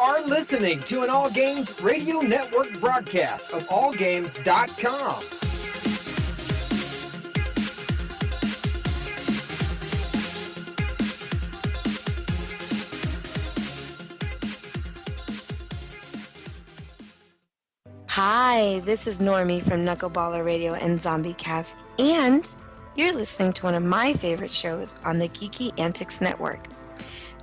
are listening to an All Games Radio Network broadcast of allgames.com. Hi, this is Normie from Knuckleballer Radio and Zombie Cast, and you're listening to one of my favorite shows on the Geeky Antics Network.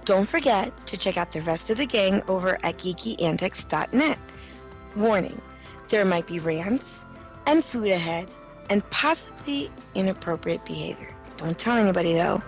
Don't forget to check out the rest of the gang over at geekyantics.net. Warning, there might be rants and food ahead and possibly inappropriate behavior. Don't tell anybody though.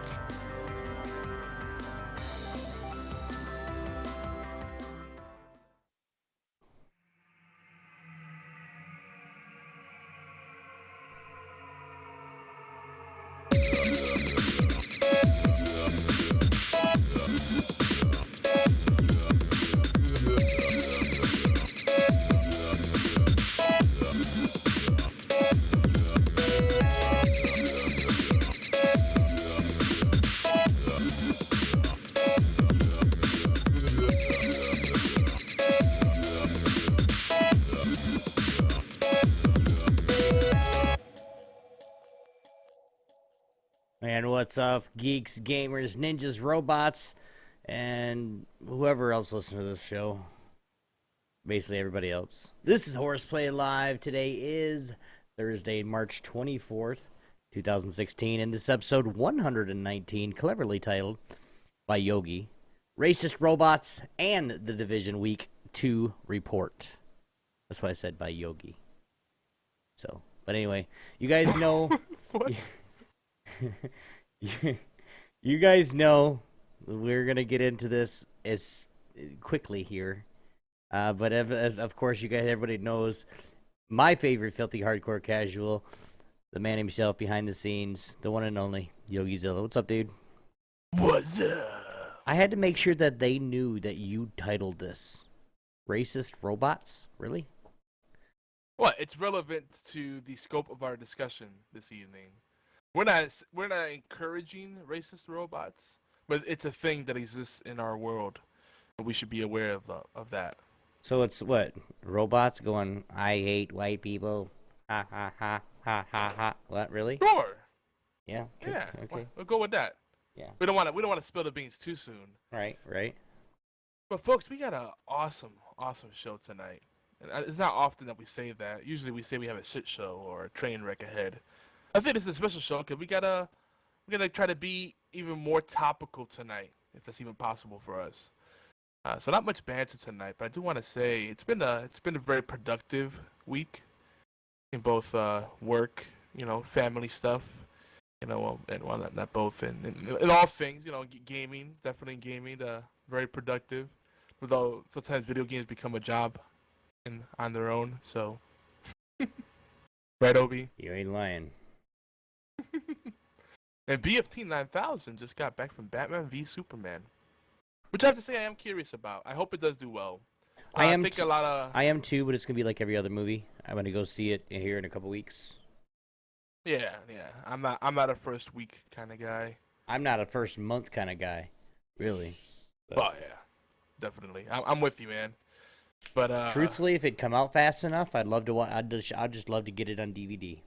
And what's up, geeks, gamers, ninjas, robots, and whoever else listens to this show. Basically everybody else. This is HorsePlay Live. Today is Thursday, March 24th, 2016, and this is episode 119, cleverly titled by Yogi, Racist Robots and the Division Week 2 Report. That's what I said, by Yogi. So, but anyway, you guys know... What? You guys know we're gonna get into this as quickly here, but of course, you guys, everybody knows my favorite filthy hardcore casual, the man himself behind the scenes, the one and only Yogizilla. What's up, dude? What's up? I had to make sure that they knew that you titled this "Racist Robots." Really? What? It's relevant to the scope of our discussion this evening. We're not encouraging racist robots, but it's a thing that exists in our world, and we should be aware of that. So it's what? Robots going, "I hate white people." Ha ha ha ha ha ha. What? Really? Sure. Yeah. Yeah. Okay. We'll go with that. Yeah. We don't want to spill the beans too soon. Right. But folks, we got an awesome show tonight. And it's not often that we say that. Usually we say we have a shit show or a train wreck ahead. I think this is a special show because we're gonna try to be even more topical tonight, if that's even possible for us. So not much banter tonight, but I do want to say it's been a very productive week in both work, family stuff, and not both, in all things, gaming, definitely gaming, very productive. Although sometimes video games become a job, on their own. So, right, Obi? You ain't lying. And BFT 9000 just got back from Batman v Superman, which I have to say I am curious about. I hope it does do well. I am too, but it's gonna be like every other movie. I'm gonna go see it here in a couple weeks. Yeah. I'm not a first week kind of guy. I'm not a first month kind of guy, really. But yeah, definitely. I'm with you, man. But truthfully, if it come out fast enough, I'd love to. I'd just love to get it on DVD.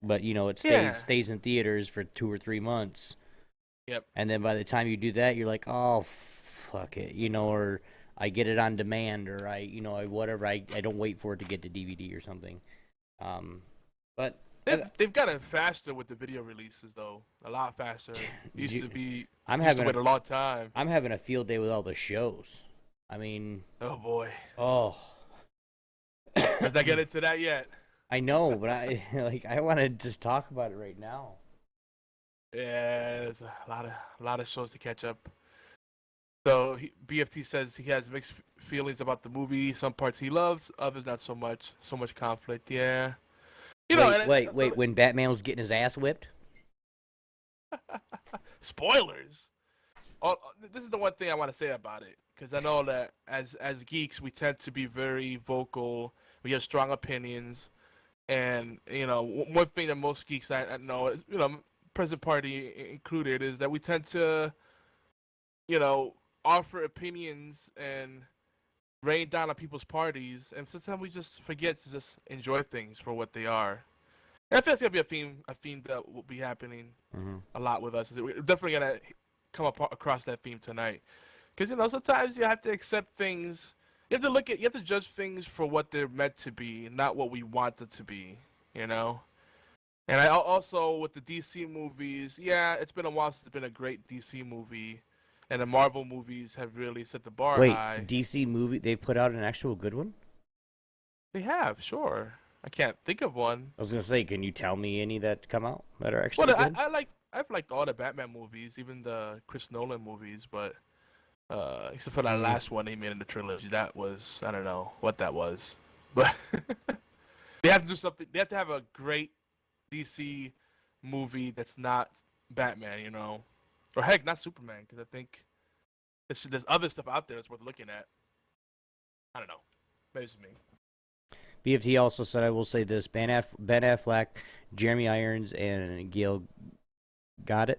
But it stays in theaters for 2 or 3 months. Yep. And then by the time you do that, you're like, oh, fuck it, or I get it on demand, or I don't wait for it to get to DVD or something. But they've gotten faster with the video releases, though. A lot faster. Used to wait a long time. I'm having a field day with all the shows. I mean, oh boy. Oh. Let's not get into that yet. I know, but I want to just talk about it right now. Yeah, there's a lot of shows to catch up. So BFT says he has mixed feelings about the movie. Some parts he loves, others not so much. So much conflict. Yeah. Wait. When Batman was getting his ass whipped? Spoilers. This is the one thing I want to say about it, because I know that as geeks we tend to be very vocal. We have strong opinions, and one thing that most geeks I know is, present party included, is that we tend to, offer opinions and rain down on people's parties, and sometimes we just forget to just enjoy things for what they are. And I think it's gonna be a theme that will be happening a lot with us. We're definitely gonna come across that theme tonight, because sometimes you have to accept things. You have to judge things for what they're meant to be, not what we want them to be. And I also, with the DC movies, yeah, it's been a while since it's been a great DC movie, and the Marvel movies have really set the bar high. Wait, DC movie? They put out an actual good one? They have, sure. I can't think of one. I was gonna say, can you tell me any that come out that are actually good? I've liked all the Batman movies, even the Chris Nolan movies, but except for that last one he made in the trilogy, that was, I don't know what that was, but they have to do something. They have to have a great DC movie that's not Batman, or heck, not Superman, because I think there's other stuff out there that's worth looking at. I don't know. Maybe it's me. BFT also said, I will say this: Ben Affleck, Jeremy Irons, and Gail Gadot.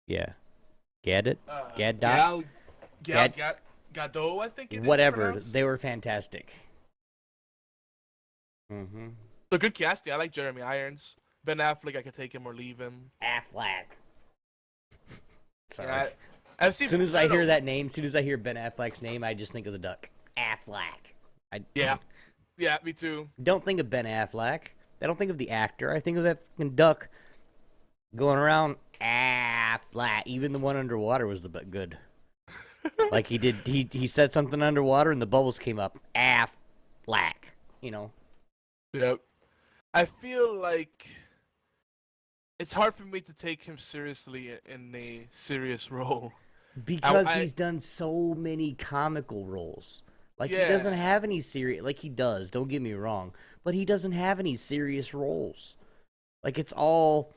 Yeah, Gadot. Gadot, I think. Whatever. They were fantastic. Mm-hmm. A good casting. I like Jeremy Irons. Ben Affleck, I could take him or leave him. Affleck. Sorry. Yeah, as soon as I hear that name, as soon as I hear Ben Affleck's name, I just think of the duck. Affleck. Yeah, me too. Don't think of Ben Affleck. I don't think of the actor. I think of that fucking duck going around. Affleck. Even the one underwater was good. Like he did. He said something underwater and the bubbles came up. Affleck. Yep. I feel like it's hard for me to take him seriously in a serious role. Because he's done so many comical roles. Like, he doesn't have any serious... Like, he does, don't get me wrong. But he doesn't have any serious roles. Like, it's all...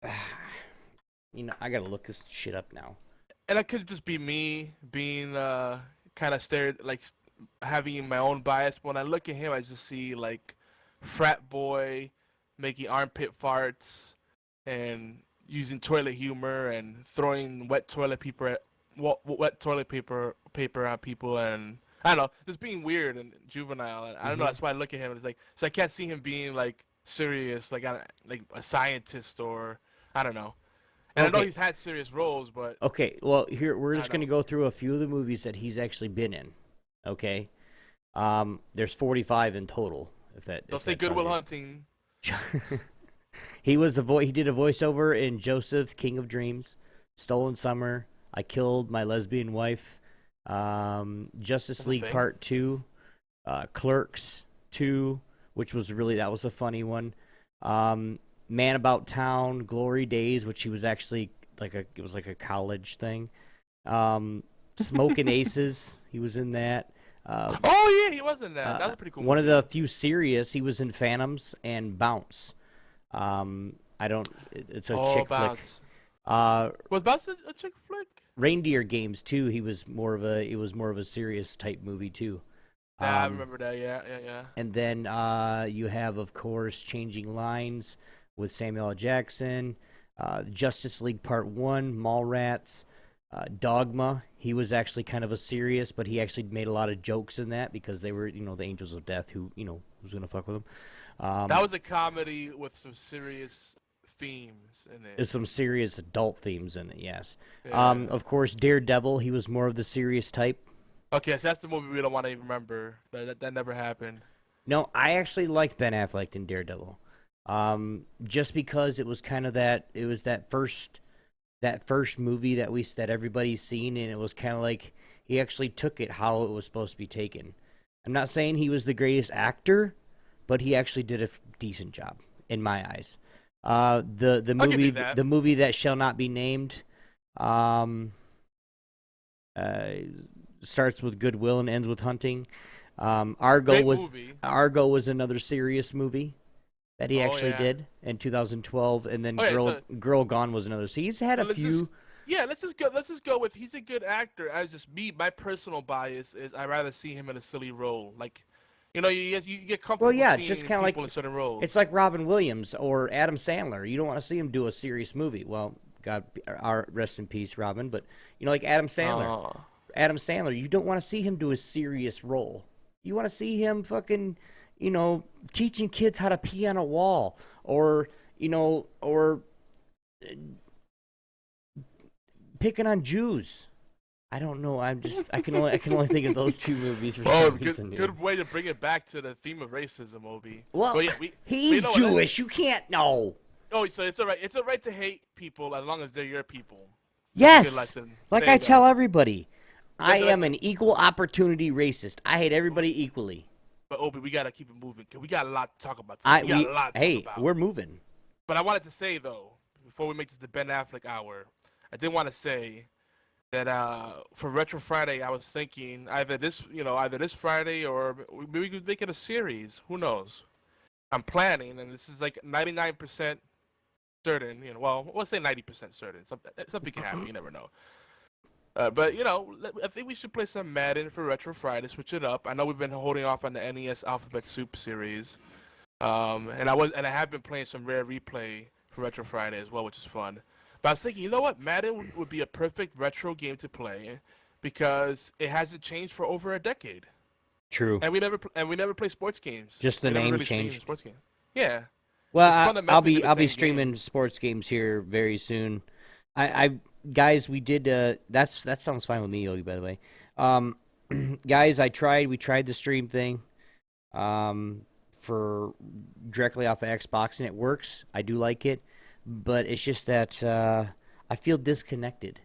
I gotta look this shit up now. And that could just be me being kind of having my own bias. But when I look at him, I just see, like, frat boy making armpit farts and using toilet humor and throwing wet toilet paper on people, and I don't know, just being weird and juvenile. And I don't know. That's why I look at him. It's like, so I can't see him being like serious, like a scientist, or I don't know. And I know he's had serious roles, but okay. Well, here we're just gonna go through a few of the movies that he's actually been in. Okay, there's 45 in total. They'll say Good Will Hunting. He did a voiceover in Joseph, King of Dreams, Stolen Summer, I Killed My Lesbian Wife, Justice League Part 2, Clerks 2, which was that was a funny one. Man About Town, Glory Days, which he was actually it was like a college thing. Smoking Aces, he was in that. He was in that. That was a pretty cool one movie. of the few serious. He was in Phantoms and Bounce. It's a chick Bounce. flick. Was Bounce a chick flick? Reindeer Games too. It was more of a serious type movie too. Yeah, I remember that. Yeah. And then you have, of course, Changing Lines with Samuel L. Jackson, Justice League Part 1, Mallrats, Dogma. He was actually kind of a serious, but he actually made a lot of jokes in that because they were, the Angels of Death who, was going to fuck with him. That was a comedy with some serious themes in it. There's some serious adult themes in it, yes. Yeah. Of course, Daredevil, he was more of the serious type. Okay, so that's the movie we don't want to even remember. That never happened. No, I actually liked Ben Affleck in Daredevil. Just because it was kind of that first movie that everybody's seen, and it was kind of like he actually took it how it was supposed to be taken. I'm not saying he was the greatest actor, but he actually did a decent job in my eyes. The movie that shall not be named starts with Goodwill and ends with Hunting. Argo was another serious movie that he actually did in 2012, and then Girl Gone was another. So he's had a few. Let's just go with he's a good actor. As just me, my personal bias is I'd rather see him in a silly role. Like, you get comfortable. Well, yeah, seeing it's just kind of like in certain roles. It's like Robin Williams or Adam Sandler. You don't want to see him do a serious movie. Well, God, our rest in peace, Robin. But like Adam Sandler. Adam Sandler, you don't want to see him do a serious role. You want to see him fucking, teaching kids how to pee on a wall, or picking on Jews. I don't know. I can only think of those two movies for some reason. Good way to bring it back to the theme of racism, Obi. Well, yeah, he's Jewish. You can't know. Oh, so it's all right. It's all right to hate people as long as they're your people. Yes, like I tell everybody, I am an equal opportunity racist. I hate everybody equally. But Obi, we gotta keep it moving because we got a lot to talk about today. Hey, we're moving. But I wanted to say though, before we make this the Ben Affleck hour, I did want to say that for Retro Friday, I was thinking either this Friday or maybe we could make it a series. Who knows? I'm planning, and this is like 99% certain. Well, let's say 90% certain. Something can happen. You never know. But I think we should play some Madden for Retro Friday. Switch it up. I know we've been holding off on the NES Alphabet Soup series, and I have been playing some Rare Replay for Retro Friday as well, which is fun. But I was thinking, you know what? Madden would be a perfect retro game to play because it hasn't changed for over a decade. True. And we never play sports games. Just the name changed. Sports game. Yeah. Well, I'll be streaming sports games here very soon. Guys, we did. That sounds fine with me, Yogi. By the way, guys, we tried the stream thing, for directly off of Xbox, and it works. I do like it. But it's just that I feel disconnected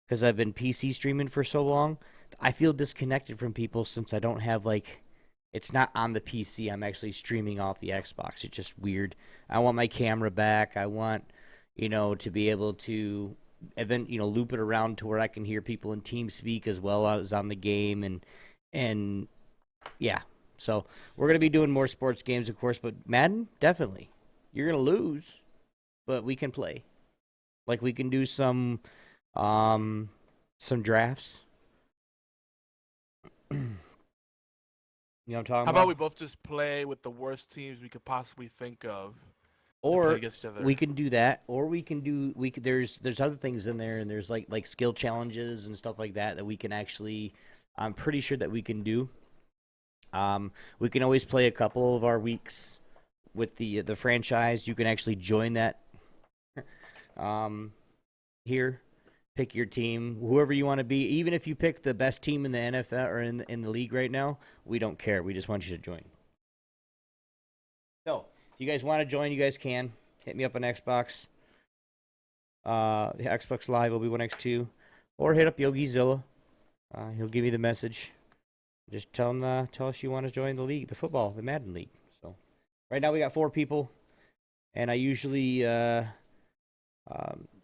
because I've been PC streaming for so long. I feel disconnected from people since I don't have, it's not on the PC. I'm actually streaming off the Xbox. It's just weird. I want my camera back. I want, to be able to loop it around to where I can hear people in TeamSpeak as well as on the game. And yeah. So we're going to be doing more sports games, of course, but Madden, definitely. You're going to lose. But we can play. We can do some drafts. You know what I'm talking about? How about we both just play with the worst teams we could possibly think of? Or we can do that. Or there's other things in there, and there's like skill challenges and stuff like that we can actually. I'm pretty sure that we can do. We can always play a couple of our weeks with the franchise. You can actually join that. Here, pick your team, whoever you want to be. Even if you pick the best team in the NFL or in the league right now, we don't care. We just want you to join. So, if you guys want to join, you guys can. Hit me up on Xbox. The Xbox Live will be 1x2. Or hit up Yogizilla. He'll give you the message. Just tell us you want to join the league, the Madden League. So, right now we got 4 people. And I usually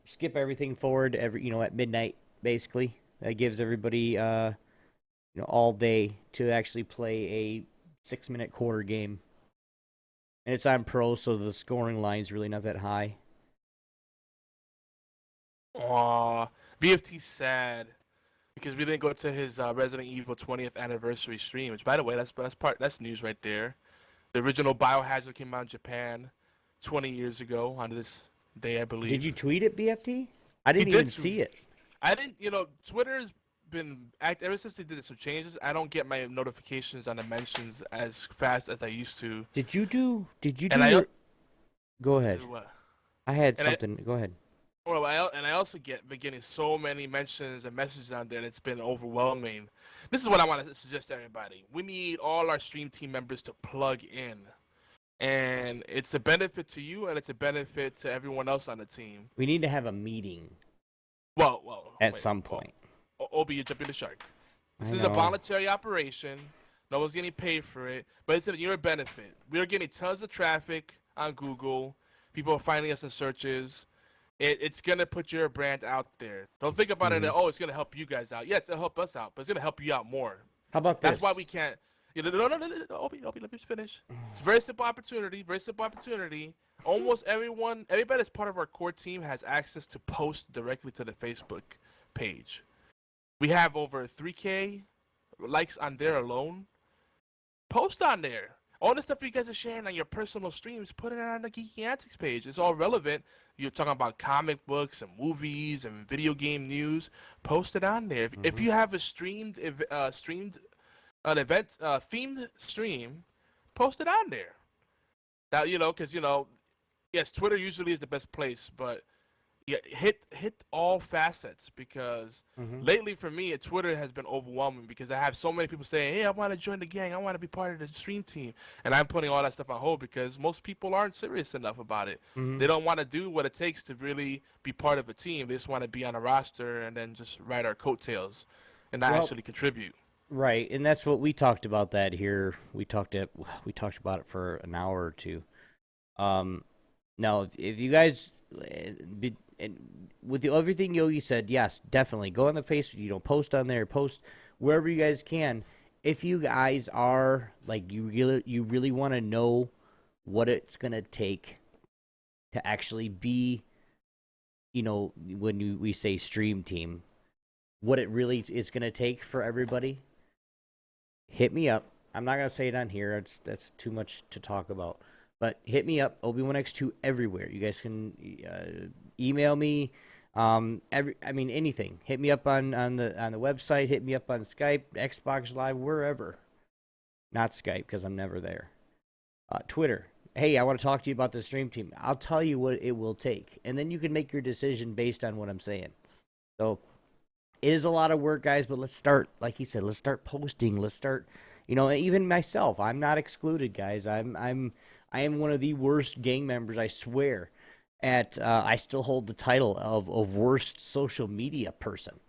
skip everything forward at midnight, basically. That gives everybody all day to actually play a 6-minute quarter game. And it's on pro, so the scoring line's really not that high. Aw, BFT's sad because we didn't go to his Resident Evil 20th anniversary stream. Which, by the way, that's news right there. The original Biohazard came out in Japan 20 years ago on this day, I believe. Did you tweet it, BFT? I didn't even see it. I didn't. Twitter's been ever since they did some changes. I don't get my notifications on the mentions as fast as I used to. Did you do? Go ahead. I had something. Go ahead. Well, I also been getting so many mentions and messages on there, and it's been overwhelming. This is what I want to suggest to everybody. We need all our stream team members to plug in. And it's a benefit to you, and it's a benefit to everyone else on the team. We need to have a meeting. At some point. Obi, you're jumping the shark. This is a voluntary operation. No one's getting paid for it, but it's your benefit. We are getting tons of traffic on Google. People are finding us in searches. It's going to put your brand out there. Don't think about it as, it's going to help you guys out. Yes, it'll help us out, but it's going to help you out more. How about this? That's why we can't. No, Obi, let me just finish. It's a very simple opportunity. Almost everybody that's part of our core team has access to post directly to the Facebook page. We have over 3K likes on there alone. Post on there. all the stuff you guys are sharing on your personal streams, put it on the Geeky Antics page. It's all relevant. You're talking about comic books and movies and video game news. Post it on there. If you have a streamed an event themed stream, post it on there. Now because yes, Twitter usually is the best place, but yeah, hit all facets because lately for me, Twitter has been overwhelming because I have so many people saying, "Hey, I want to join the gang. I want to be part of the stream team," and I'm putting all that stuff on hold because most people aren't serious enough about it. They don't want to do what it takes to really be part of a team. They just want to be on a roster and then just ride our coattails and not actually contribute. Right, and that's what we talked about that here. We talked about it for an hour or two. Now, if you guys, with everything Yogi said, yes, definitely go on the Facebook. Post on there, post wherever you guys can. If you guys are like you really want to know what it's gonna take to actually be, when we say stream team, what it really is gonna take for everybody. Hit me up. I'm not gonna say it on here. That's too much to talk about. But hit me up, Obi1X2 everywhere. You guys can email me, anything. Hit me up on the website. Hit me up on Skype, Xbox Live, wherever. Not Skype because I'm never there. Twitter. Hey, I want to talk to you about the stream team. I'll tell you what it will take, and then you can make your decision based on what I'm saying. So it is a lot of work, guys. But let's start, like he said. Let's start posting. Let's start. Even myself, I'm not excluded, guys. I am one of the worst gang members, I swear. I still hold the title of worst social media person,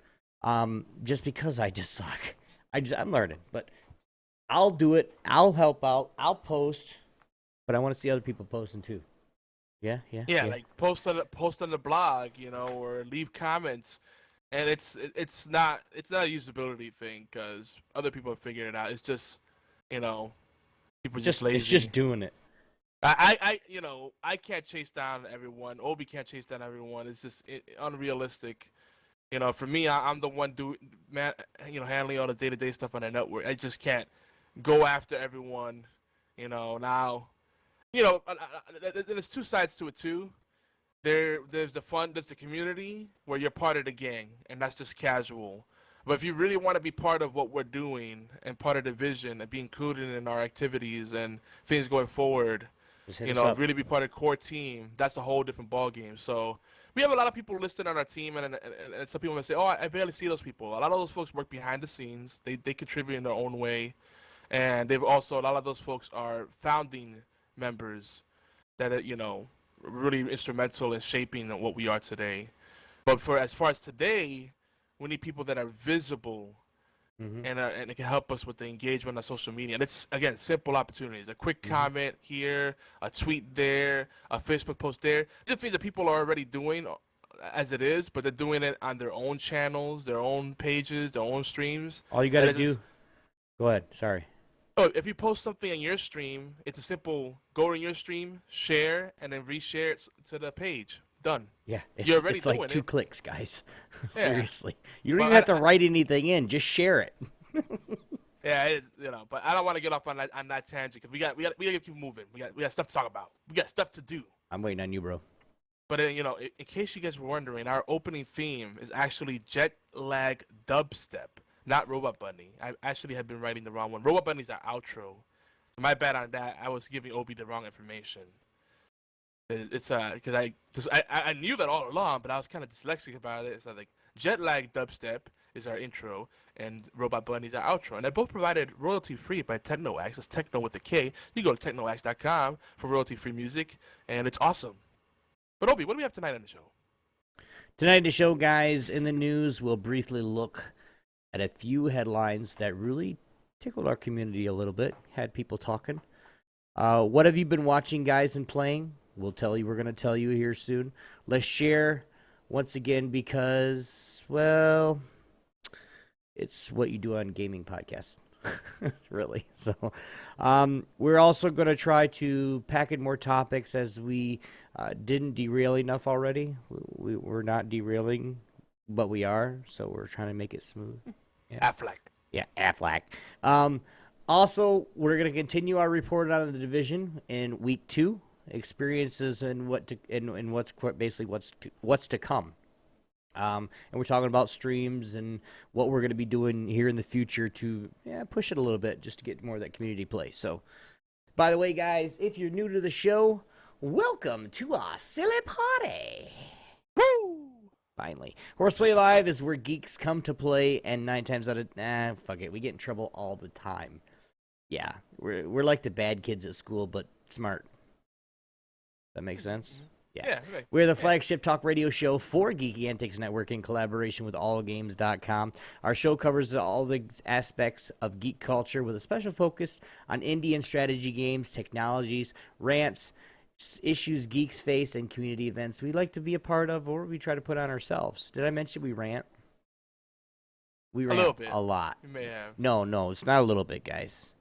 just because I just suck. I'm learning, but I'll do it. I'll help out. I'll post, but I want to see other people posting too. Yeah. Like post on the blog, or leave comments, and it's not a usability thing because other people have figured it out. It's just people just lazy. It's just doing it. I can't chase down everyone. Obi can't chase down everyone. It's just unrealistic. For me, I'm the one handling all the day-to-day stuff on the network. I just can't go after everyone. Now, there's two sides to it too. There's the fun, there's the community where you're part of the gang, and that's just casual. But if you really want to be part of what we're doing and part of the vision and be included in our activities and things going forward, really be part of the core team, that's a whole different ballgame. So we have a lot of people listed on our team, and some people may say, "Oh, I barely see those people." A lot of those folks work behind the scenes. They contribute in their own way, and a lot of those folks are founding members that are, really instrumental in shaping what we are today. But as far as today, we need people that are visible. And it can help us with the engagement on social media. And it's, again, simple opportunities. A quick comment here, a tweet there, a Facebook post there. These are things that people are already doing as it is, but they're doing it on their own channels, their own pages, their own streams. All you got to do... Go ahead. Sorry. Oh, if you post something on your stream, it's a simple go to your stream, share, and then reshare it to the page. Done. Yeah, you're already it's doing like 2 it. clicks, guys. Seriously, you don't even have to write anything in; just share it. But I don't want to get off on that tangent because we got to keep moving. We got stuff to talk about. We got stuff to do. I'm waiting on you, bro. But in case you guys were wondering, our opening theme is actually jet lag dubstep, not Robot Bunny. I actually had been writing the wrong one. Robot Bunny's our outro. My bad on that. I was giving Obi the wrong information. It's because I knew that all along, but I was kind of dyslexic about it. So jet lag dubstep is our intro, and Robot Bunny is our outro, and they're both provided royalty free by TechnoAxe. That's Techno with a K. You go to technoaxe.com for royalty free music, and it's awesome. But Obi, what do we have tonight on the show? Tonight on the show, guys, in the news, we'll briefly look at a few headlines that really tickled our community a little bit. Had people talking. What have you been watching, guys, and playing? We're going to tell you here soon. Let's share once again because, well, it's what you do on gaming podcasts, really. So we're also going to try to pack in more topics as we didn't derail enough already. We're not derailing, but we are, so we're trying to make it smooth. Yeah. Affleck. Yeah, Affleck. Also, we're going to continue our report on the division in week 2, experiences and what's to come. And we're talking about streams and what we're going to be doing here in the future to push it a little bit just to get more of that community play. So, by the way, guys, if you're new to the show, welcome to our silly party. Woo! Finally. HorsePlay Live is where geeks come to play, and 9 times out of... fuck it. We get in trouble all the time. Yeah, we're like the bad kids at school, but smart. That makes sense? Yeah. Right. We're the flagship talk radio show for Geeky Antics Network in collaboration with allgames.com. Our show covers all the aspects of geek culture with a special focus on indie and strategy games, technologies, rants, issues geeks face, and community events we like to be a part of or we try to put on ourselves. Did I mention we rant? We rant a little bit. A lot. You may have. No, it's not a little bit, guys.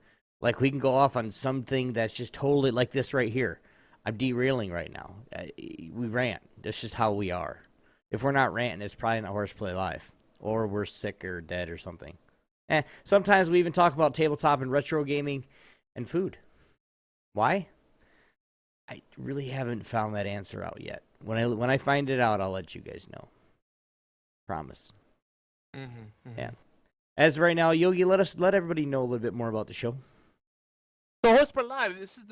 Like, we can go off on something that's just totally like this right here. I'm derailing right now. We rant. That's just how we are. If we're not ranting, it's probably not HorsePlay Live. Or we're sick or dead or something. Sometimes we even talk about tabletop and retro gaming and food. Why? I really haven't found that answer out yet. When I find it out, I'll let you guys know. Promise. Yeah. As of right now, Yogi, let everybody know a little bit more about the show. So HorsePlay Live, this is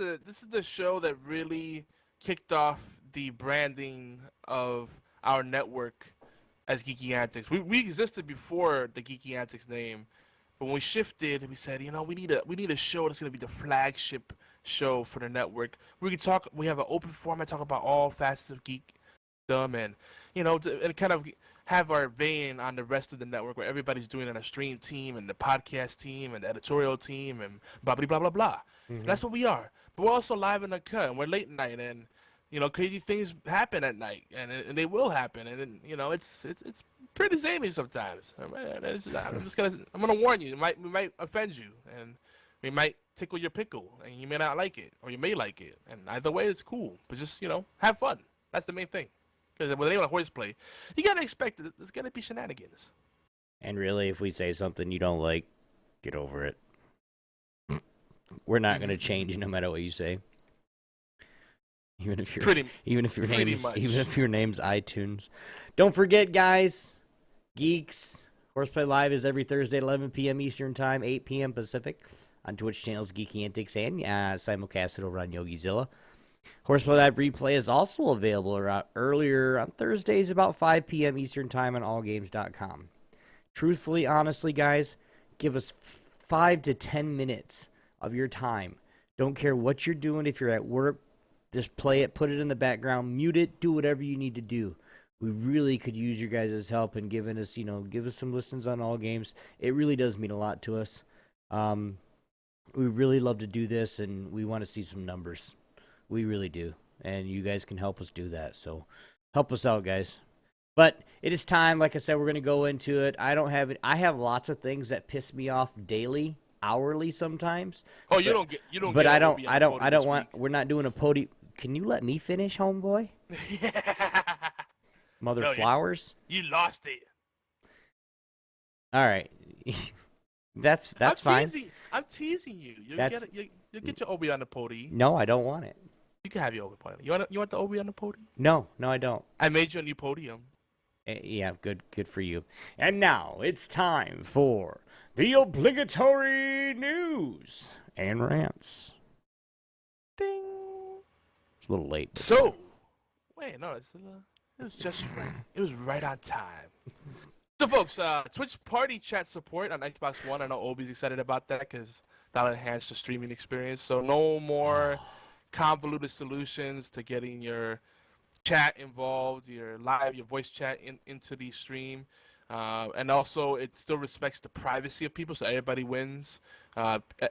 the show that really kicked off the branding of our network as Geeky Antics. We existed before the Geeky Antics name, but when we shifted, we said, we need a show that's gonna be the flagship show for the network. We have an open format, talk about all facets of geekdom, and and kind of have our vein on the rest of the network where everybody's doing it on a stream team and the podcast team and the editorial team and blah blah blah blah blah. Mm-hmm. That's what we are. But we're also live in the cut, and we're late night, and crazy things happen at night, and they will happen, and it's pretty zany sometimes. I'm gonna warn you. We might offend you, and we might tickle your pickle, and you may not like it, or you may like it, and either way, it's cool. But just have fun. That's the main thing. Because when they want HorsePlay, you gotta expect that there's gonna be shenanigans. And really, if we say something you don't like, get over it. We're not gonna change no matter what you say. Even if your name's iTunes. Don't forget, guys, geeks. HorsePlay Live is every Thursday at 11 p.m. Eastern Time, 8 p.m. Pacific, on Twitch channels Geeky Antics and simulcasted over on Yogizilla. HorsePlay Live replay is also available earlier on Thursdays about 5 p.m. Eastern Time on allgames.com. Truthfully, honestly, guys, give us 5 to 10 minutes of your time. Don't care what you're doing. If you're at work, just play it, put it in the background, mute it, do whatever you need to do. We really could use your guys' help in giving us, give us some listens on all games. It really does mean a lot to us. We really love to do this, and we want to see some numbers. We really do. And you guys can help us do that. So help us out, guys. But it is time. Like I said, we're going to go into it. I have lots of things that piss me off daily, hourly sometimes. Oh, you don't get. But I don't want. We're not doing a podium. Can you let me finish, homeboy? Mother flowers. You lost it. All right. That's fine. I'm teasing you. You'll get your Obi on the podium. No, I don't want it. You can have your Obi podium. You want the Obi on the podium? No, I don't. I made you a new podium. Yeah, good for you. And now it's time for the obligatory news and rants. Ding. It's a little late. So, wait, no, it was just right. It was right on time. So, folks, Twitch party chat support on Xbox One. I know Obi's excited about that because that'll enhance the streaming experience. So, no more convoluted solutions to getting your chat involved, your voice chat into the stream. And also, it still respects the privacy of people, so everybody wins.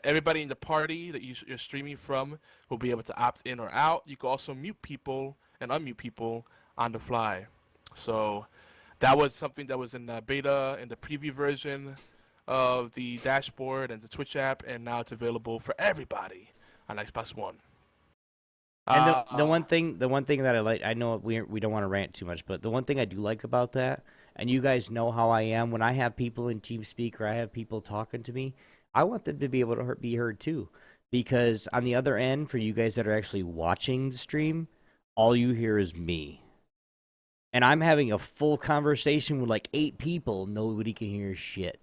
Everybody in the party that you're streaming from will be able to opt in or out. You can also mute people and unmute people on the fly. So that was something that was in the beta, in the preview version of the dashboard and the Twitch app, and now it's available for everybody on Xbox One. And the one thing that I like, I know we don't want to rant too much, but the one thing I do like about that, and you guys know how I am, when I have people in TeamSpeak or I have people talking to me, I want them to be able to be heard too, because on the other end, for you guys that are actually watching the stream, all you hear is me. And I'm having a full conversation with like 8 people. Nobody can hear shit.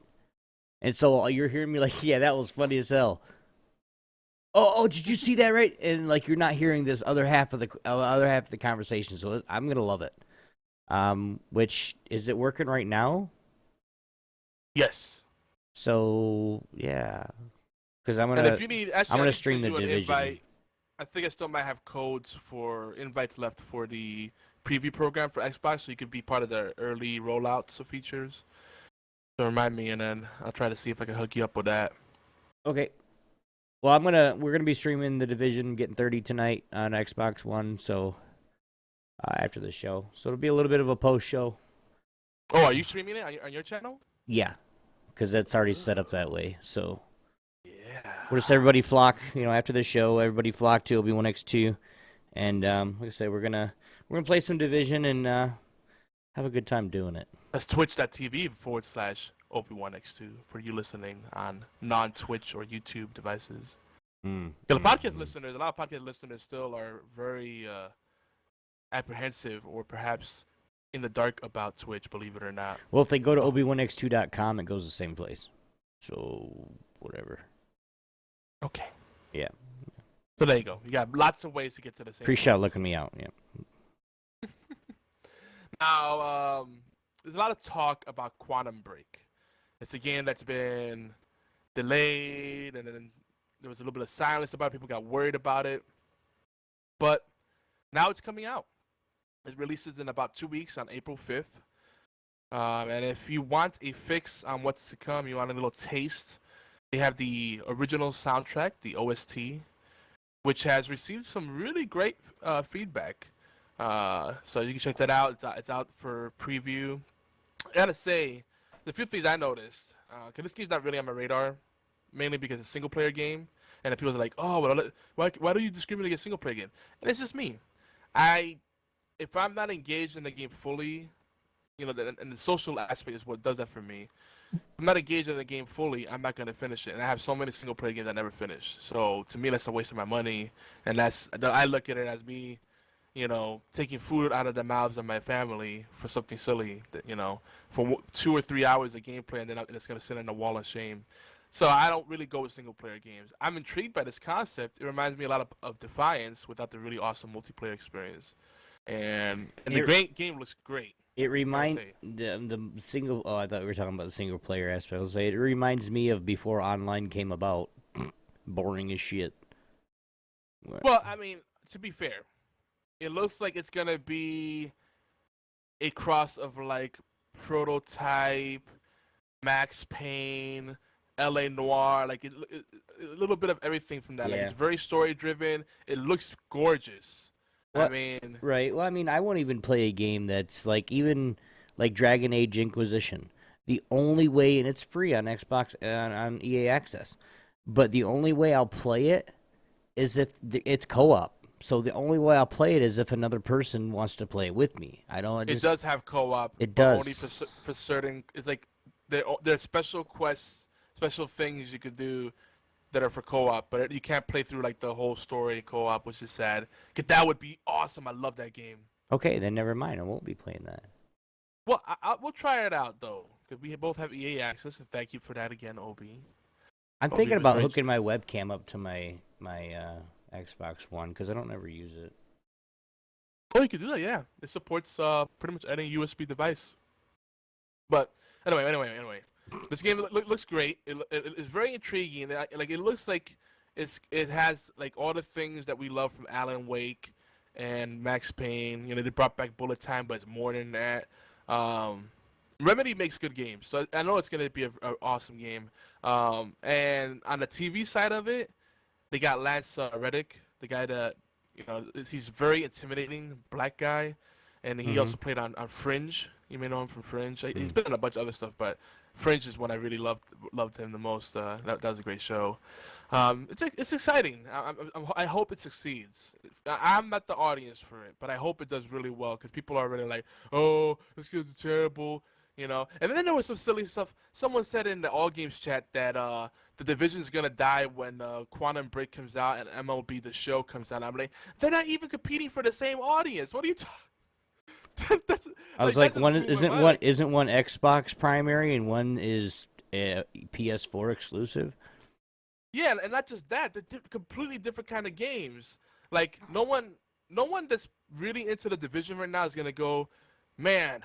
And so you're hearing me like, yeah, that was funny as hell. Oh, did you see that right? And like you're not hearing this other half of the conversation. So I'm gonna love it. Which is it working right now? Yes. So yeah, because I'm And if you need, actually, I'm I gonna can stream send the you an division. invite. I think I still might have codes for invites left for the preview program for Xbox, so you could be part of the early rollouts of features. So remind me, and then I'll try to see if I can hook you up with that. Okay. Well, we're gonna be streaming the division, getting 30 tonight on Xbox One. So after the show, so it'll be a little bit of a post show. Oh, are you streaming it on your channel? Yeah, because that's already set up that way. So Yeah. we'll just everybody flock. After the show, everybody flock to Obi-Wan-X2, and like I said, we're gonna play some division and have a good time doing it. That's twitch.tv/Obi-Wan-X2 for you listening on non-Twitch or YouTube devices. The podcast listeners, a lot of podcast listeners still are very apprehensive or perhaps in the dark about Twitch, believe it or not. Well, if they go to obi1x2.com, it goes the same place. So, whatever. Okay. Yeah. So there you go. You got lots of ways to get to the same Appreciate place. looking me out. Yeah. Now, there's a lot of talk about Quantum Break. It's a game that's been delayed, and then there was a little bit of silence about it. People got worried about it. But now it's coming out. It releases in about 2 weeks on April 5th. And if you want a fix on what's to come, you want a little taste, they have the original soundtrack, the OST, which has received some really great feedback. So you can check that out. It's out for preview. I gotta say, the few things I noticed, because this game's not really on my radar, mainly because it's a single-player game, and then people are like, "Oh, well, why do you discriminate against single-player game?" And it's just me. If I'm not engaged in the game fully, and the social aspect is what does that for me. If I'm not engaged in the game fully, I'm not gonna finish it. And I have so many single-player games I never finish. So to me, that's a waste of my money, and I look at it as me, taking food out of the mouths of my family for something silly, for 2 or 3 hours of gameplay, and then it's gonna sit on the wall of shame. So I don't really go with single-player games. I'm intrigued by this concept. It reminds me a lot of Defiance without the really awesome multiplayer experience. And the game looks great. It reminds the single. Oh, I thought we were talking about the single player aspect. I was like, it reminds me of before online came about. Boring as shit. Well, I mean, to be fair, it looks like it's gonna be a cross of like Prototype, Max Payne, L.A. Noire, like a little bit of everything from that. Yeah. Like it's very story driven. It looks gorgeous. Well, I mean, right. Well, I mean, I won't even play a game that's like even like Dragon Age Inquisition. The only way, and it's free on Xbox and on EA Access, but the only way I'll play it is if it's co-op. So the only way I'll play it is if another person wants to play it with me. It does have co-op. It does. Only for certain. It's like there's special quests, special things you could do that are for co-op, but you can't play through like the whole story co-op, which is sad. Cause that would be awesome. I love that game. Okay, then never mind. I won't be playing that. Well, we'll try it out though, cause we both have EA access, and thank you for that again, Obi. I'm thinking about hooking my webcam up to my Xbox One because I don't ever use it. Oh, you can do that. Yeah, it supports pretty much any USB device. But anyway. This game looks great. It is very intriguing. Like it looks like it has like all the things that we love from Alan Wake and Max Payne. They brought back bullet time, but it's more than that. Remedy makes good games, so I know it's gonna be an awesome game. And on the TV side of it, they got Lance Reddick, the guy that he's very intimidating black guy, and he also played on Fringe. You may know him from Fringe. He's been on a bunch of other stuff, but Fringe is one I really loved him the most. That was a great show. It's exciting. I hope it succeeds. I'm not the audience for it, but I hope it does really well because people are already like, "Oh, this game's terrible." you know. And then there was some silly stuff. Someone said in the All Games chat that the division's gonna die when Quantum Break comes out and MLB The Show comes out. I'm like, they're not even competing for the same audience. What are you talking? I was like, one isn't one Xbox primary and one is PS4 exclusive? Yeah, and not just that, they're completely different kind of games. Like no one that's really into the division right now is gonna go, man,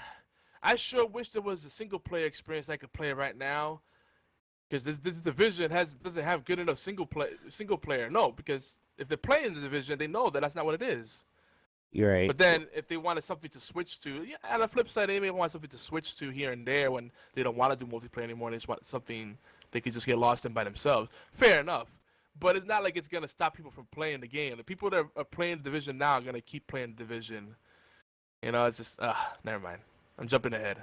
I sure wish there was a single player experience I could play right now, because this division doesn't have good enough single player. No, because if they're playing the division, they know that that's not what it is. You're right. But then if they wanted something to switch to, yeah, on the flip side, they may want something to switch to here and there when they don't want to do multiplayer anymore. They just want something they could just get lost in by themselves. Fair enough. But it's not like it's going to stop people from playing the game. The people that are playing the division now are going to keep playing the division. You know, it's just, never mind. I'm jumping ahead.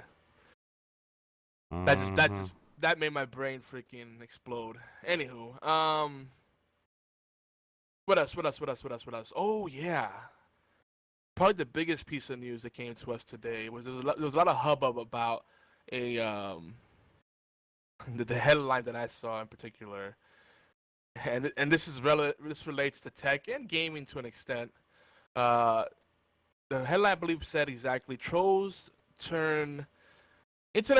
That made my brain freaking explode. Anywho, what else? Oh, yeah. Probably the biggest piece of news that came to us today was there was a lot of hubbub about the headline that I saw in particular, and this relates to tech and gaming to an extent. The headline, I believe, said exactly: internet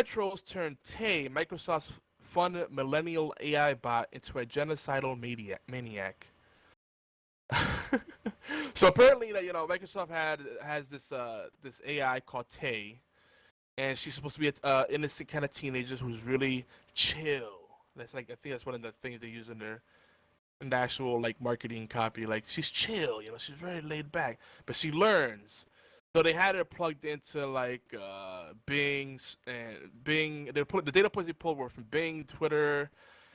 trolls turn Tay, Microsoft's fun millennial AI bot, into a genocidal maniac. So apparently, Microsoft has this AI called Tay, and she's supposed to be an innocent kind of teenager who's really chill. That's I think that's one of the things they use in the actual marketing copy. Like, she's chill, she's very laid back, but she learns. So they had her plugged into Bing's and Bing. The data points they pulled were from Bing, Twitter,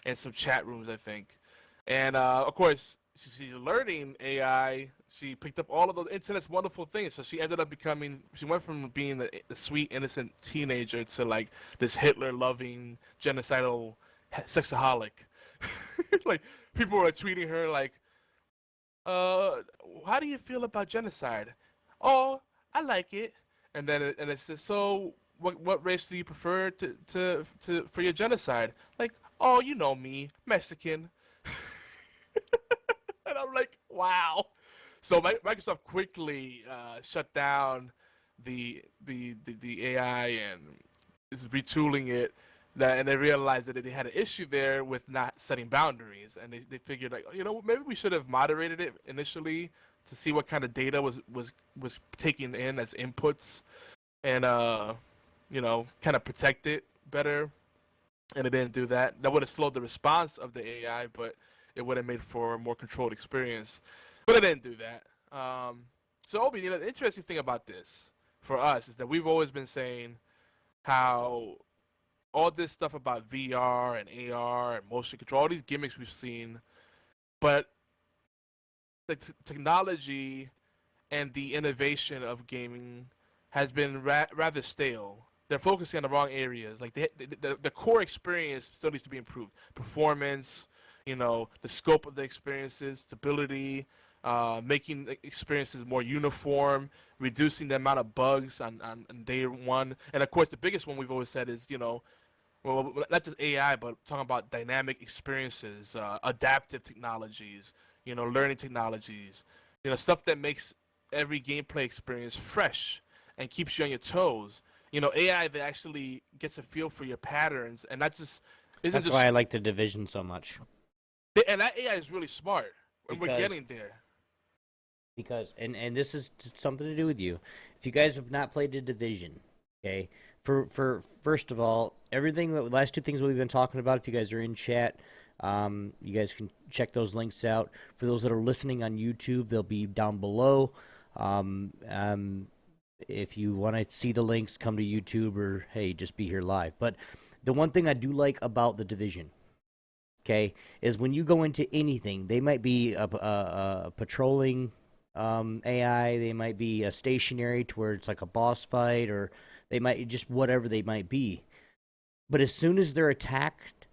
and some chat rooms, I think. And of course, she's learning AI. She picked up all of the internet's wonderful things. So she ended up she went from being the sweet, innocent teenager to this Hitler-loving, genocidal sexaholic. People were tweeting her how do you feel about genocide? Oh, I like it. And then it says, so what race do you prefer for your genocide? Oh, you know me, Mexican. And I'm like, wow. So Microsoft quickly shut down the AI and is retooling it. And they realized that they had an issue there with not setting boundaries, and they figured maybe we should have moderated it initially to see what kind of data was taken in as inputs, and kind of protect it better. And it didn't do that. That would have slowed the response of the AI, but it would have made for a more controlled experience. But it didn't do that. So Obi, the interesting thing about this for us is that we've always been saying how all this stuff about VR and AR and motion control, all these gimmicks we've seen, but the technology and the innovation of gaming has been rather stale. They're focusing on the wrong areas. The core experience still needs to be improved. Performance, the scope of the experiences, stability, making experiences more uniform, reducing the amount of bugs on day one. And of course, the biggest one we've always said is, well, not just AI, but talking about dynamic experiences, adaptive technologies, learning technologies, stuff that makes every gameplay experience fresh and keeps you on your toes. AI that actually gets a feel for your patterns and not just isn't. That's why I like the Division so much. And that AI is really smart, and we're getting there. Because and this is something to do with you. If you guys have not played the Division, okay, for first of all, the last two things we've been talking about, if you guys are in chat, you guys can check those links out. For those that are listening on YouTube, they'll be down below. If you want to see the links, come to YouTube, or hey, just be here live. But the one thing I do like about the Division, okay, is when you go into anything, they might be a patrolling AI, they might be a stationary to where it's like a boss fight, or they might just whatever they might be. But as soon as they're attacked,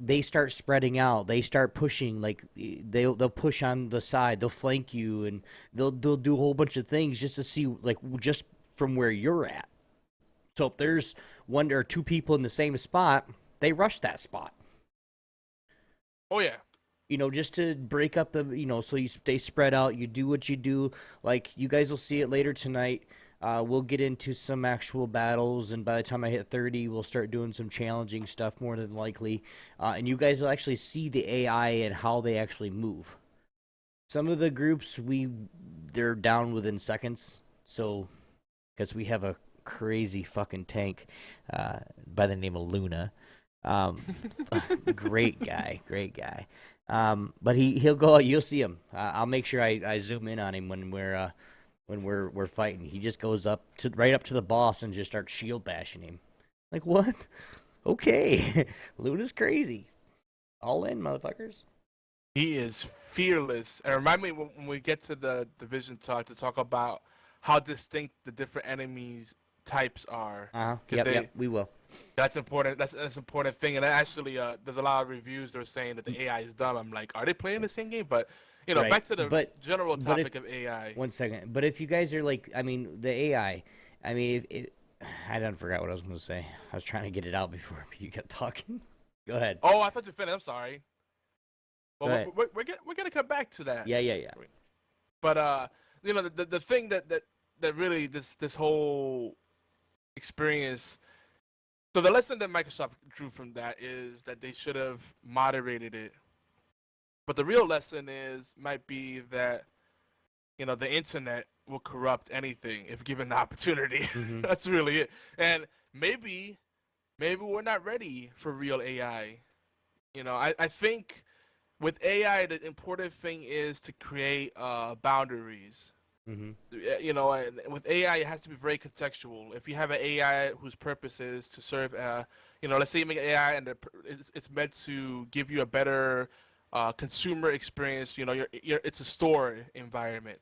they start spreading out, they start pushing, they'll push on the side, they'll flank you, and they'll do a whole bunch of things just to see just from where you're at. So if there's one or two people in the same spot, they rush that spot. Oh yeah. Just to break up the, so you stay spread out. You do what you do. Like, you guys will see it later tonight. We'll get into some actual battles, and by the time I hit 30, we'll start doing some challenging stuff more than likely. And you guys will actually see the AI and how they actually move. Some of the groups, they're down within seconds. So, because we have a crazy fucking tank by the name of Luna. Great guy. But he'll go out. You'll see him. I'll make sure I zoom in on him when we're fighting. He just goes right up to the boss and just starts shield bashing him. Like, what? Okay, Luna's crazy. All in, motherfuckers. He is fearless. And remind me when we get to the division talk to talk about how distinct the different enemies types are. Yep, we will. That's important. That's an important thing. And actually, there's a lot of reviews that are saying that the AI is dumb. I'm like, are they playing the same game? But right. Back to the general topic of AI. 1 second. But if you guys are like, the AI. I don't forgot what I was going to say. I was trying to get it out before you got talking. Go ahead. Oh, I thought you finished. I'm sorry. Well, we're gonna come back to that. Yeah. But the thing that really this whole experience. So the lesson that Microsoft drew from that is that they should have moderated it. But the real lesson might be that the internet will corrupt anything if given the opportunity. Mm-hmm. That's really it. And maybe we're not ready for real AI. I think with AI, the important thing is to create boundaries. Mm-hmm. And with AI, it has to be very contextual. If you have an AI whose purpose is to serve, let's say you make an AI and it's meant to give you a better consumer experience. It's a store environment,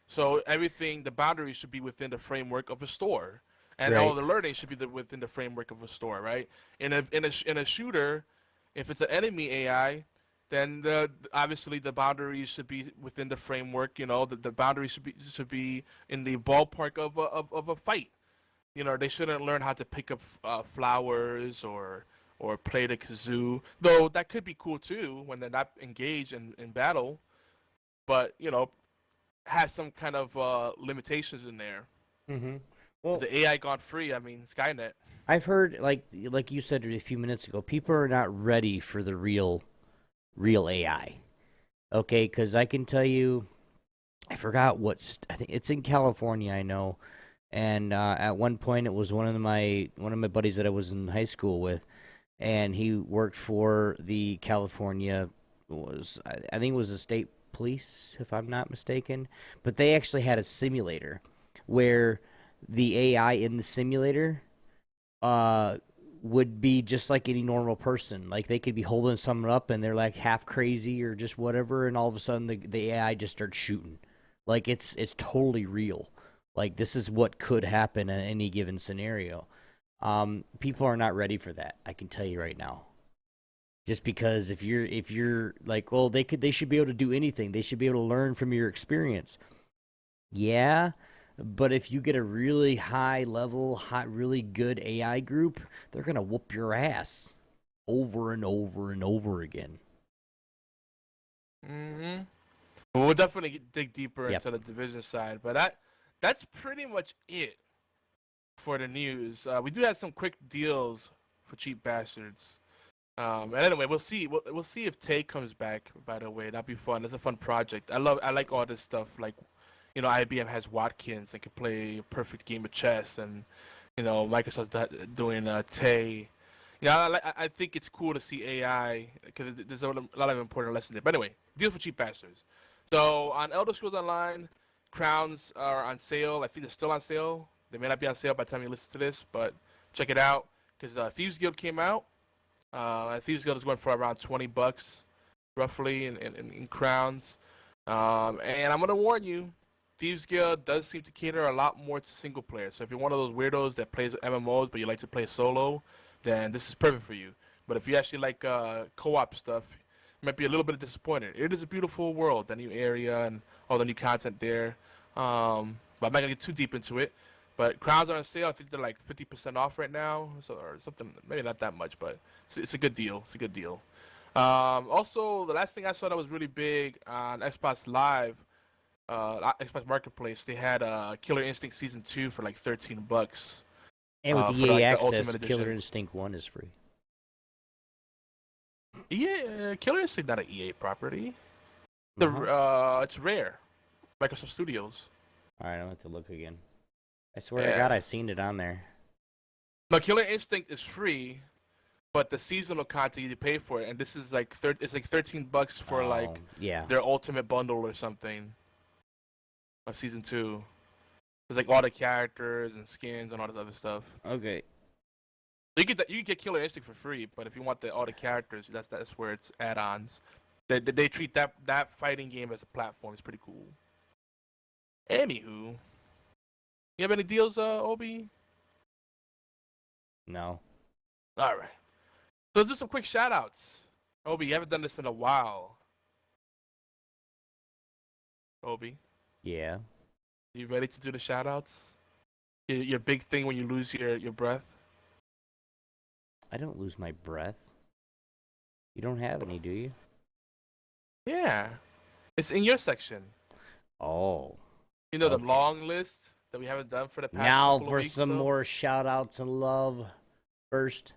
so the boundaries should be within the framework of a store, and all the learning should be within the framework of a store, right? In a shooter, if it's an enemy AI, then obviously the boundaries should be within the framework. The boundaries should be in the ballpark of a fight. They shouldn't learn how to pick up flowers or play the kazoo, though that could be cool too when they're not engaged in battle. But have some kind of limitations in there. Mm-hmm. Well, the AI gone free. I mean, Skynet. I've heard, like you said a few minutes ago, people are not ready for the real AI. Okay, because I can tell you, I forgot I think it's in California, I know. And at one point, it was one of my buddies that I was in high school with, and he worked for the California, I think it was the state police, if I'm not mistaken. But they actually had a simulator where the AI in the simulator would be just like any normal person. Like, they could be holding someone up and they're like half crazy or just whatever, and all of a sudden the AI just starts shooting. Like, it's totally real. Like, this is what could happen in any given scenario. People are not ready for that, I can tell you right now. Just because if you're like, well, they should be able to do anything. They should be able to learn from your experience. Yeah, but if you get a really high level, really good AI group, they're gonna whoop your ass over and over and over again. Mm-hmm. Well, we'll definitely dig deeper into the division side, but that's pretty much it for the news. We do have some quick deals for cheap bastards. And anyway, we'll see. We'll see if Tay comes back. By the way, that'd be fun. That's a fun project. I like all this stuff. Like, IBM has Watkins and can play a perfect game of chess, and Microsoft's doing Tay. I think it's cool to see AI because there's a lot of important lessons there. But anyway, deal for cheap bastards. So on Elder Scrolls Online, crowns are on sale. I think they're still on sale. They may not be on sale by the time you listen to this, but check it out because Thieves Guild came out. Thieves Guild is going for around $20 roughly in crowns. And I'm gonna warn you, Thieves Guild does seem to cater a lot more to single players. So if you're one of those weirdos that plays MMOs but you like to play solo, then this is perfect for you. But if you actually like co-op stuff, you might be a little bit disappointed. It is a beautiful world, the new area and all the new content there. But I'm not gonna get too deep into it. But crowns are on sale. I think they're like 50% off right now, so or something. Maybe not that much, but it's a good deal. It's a good deal. Also, the last thing I saw that was really big on Xbox Live, Xbox Marketplace, they had Killer Instinct Season 2 for like $13. And with for EA like the Access, Ultimate Edition. Killer Instinct 1 is free. Yeah, Killer Instinct not an EA property. It's Rare, Microsoft Studios. All right, I'll have to look again. I swear to God, I seen it on there. No, Killer Instinct is free, but the seasonal content you pay for it, and this is like it's like $13 for their Ultimate Bundle or something. Of Season 2. There's like all the characters and skins and all this other stuff. Okay. You can get Killer Instinct for free, but if you want all the characters, that's where it's add-ons. They treat that fighting game as a platform. It's pretty cool. Anywho, you have any deals, Obi? No. All right. So let's do some quick shout-outs. Obi, you haven't done this in a while. Obi? Yeah. You ready to do the shout-outs? Your big thing when you lose your breath? I don't lose my breath. You don't have any, do you? Yeah. It's in your section. Oh. You know, the long list that we haven't done for the past now couple for of weeks. some more shout-outs and love. First,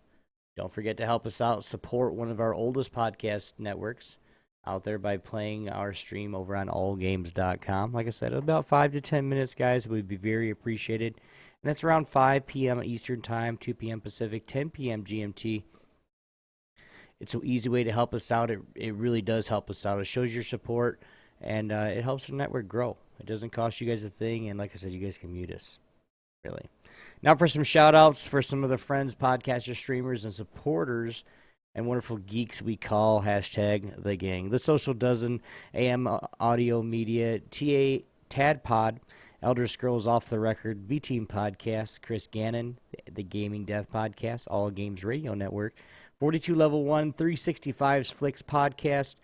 don't forget to help us out. Support one of our oldest podcast networks out there by playing our stream over on allgames.com. Like I said, about 5 to 10 minutes, guys. It would be very appreciated. And that's around 5 p.m. Eastern Time, 2 p.m. Pacific, 10 p.m. GMT. It's an easy way to help us out. It really does help us out. It shows your support, and it helps the network grow. It doesn't cost you guys a thing, and like I said, you guys can mute us. Really. Now for some shout-outs for some of the friends, podcasters, streamers, and supporters and wonderful geeks we call #the gang. The Social Dozen, AM Audio Media, Tadpod, Elder Scrolls Off the Record, B-Team Podcast, Chris Gannon, the Gaming Death Podcast, All Games Radio Network, 42 Level 1, 365's Flicks Podcast,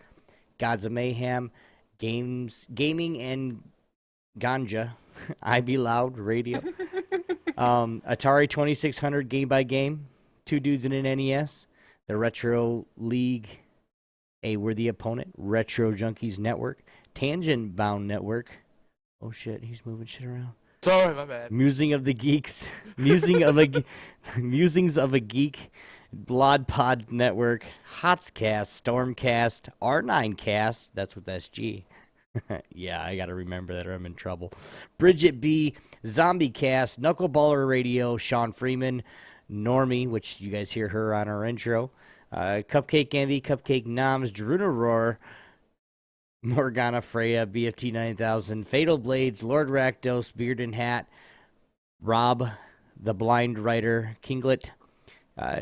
Gods of Mayhem, Gaming and Ganja, I Be Loud Radio, Atari 2600 Game by Game, Two Dudes in an NES, the Retro League, A Worthy Opponent, Retro Junkies Network, Tangent Bound Network. Oh shit, he's moving shit around. Sorry, my bad. Musings of a Geek, Bloodpod Network, Hotscast, Stormcast, R9Cast, that's with SG. Yeah, I gotta remember that or I'm in trouble. Bridget B, ZombieCast, Knuckleballer Radio, Sean Freeman, Normie, which you guys hear her on our intro, Cupcake Envy, Cupcake Noms, Druna Roar, Morgana Freya, BFT 9000, Fatal Blades, Lord Rakdos, Beard and Hat, Rob, the Blind Writer, Kinglet,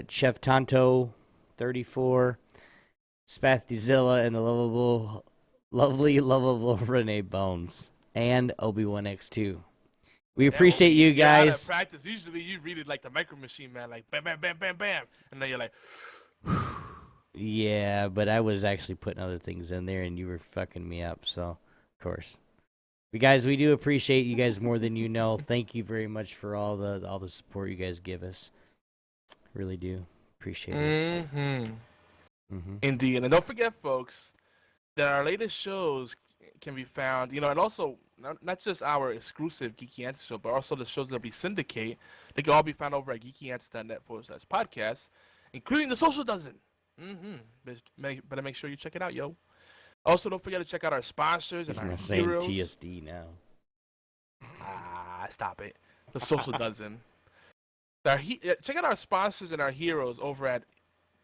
Chef Tonto, 34, Spathizilla, and the lovely Renee Bones, and Obi-Wan X2. We appreciate you guys. Out of practice, usually you read it like the Micro Machine Man, like bam, bam, bam, bam, bam, and then you're like. Yeah, but I was actually putting other things in there, and you were fucking me up. So, of course, you guys, we do appreciate you guys more than you know. Thank you very much for all the support you guys give us. Really do appreciate it. Indeed, and don't forget, folks, that our latest shows can be found. And also not just our exclusive Geeky Answers show, but also the shows that we syndicate. They can all be found over at geekyanswers.net/podcast, including the Social Dozen. Better make sure you check it out, yo. Also, don't forget to check out our sponsors and our heroes. TSD now. Stop it. The Social Dozen. Check out our sponsors and our heroes over at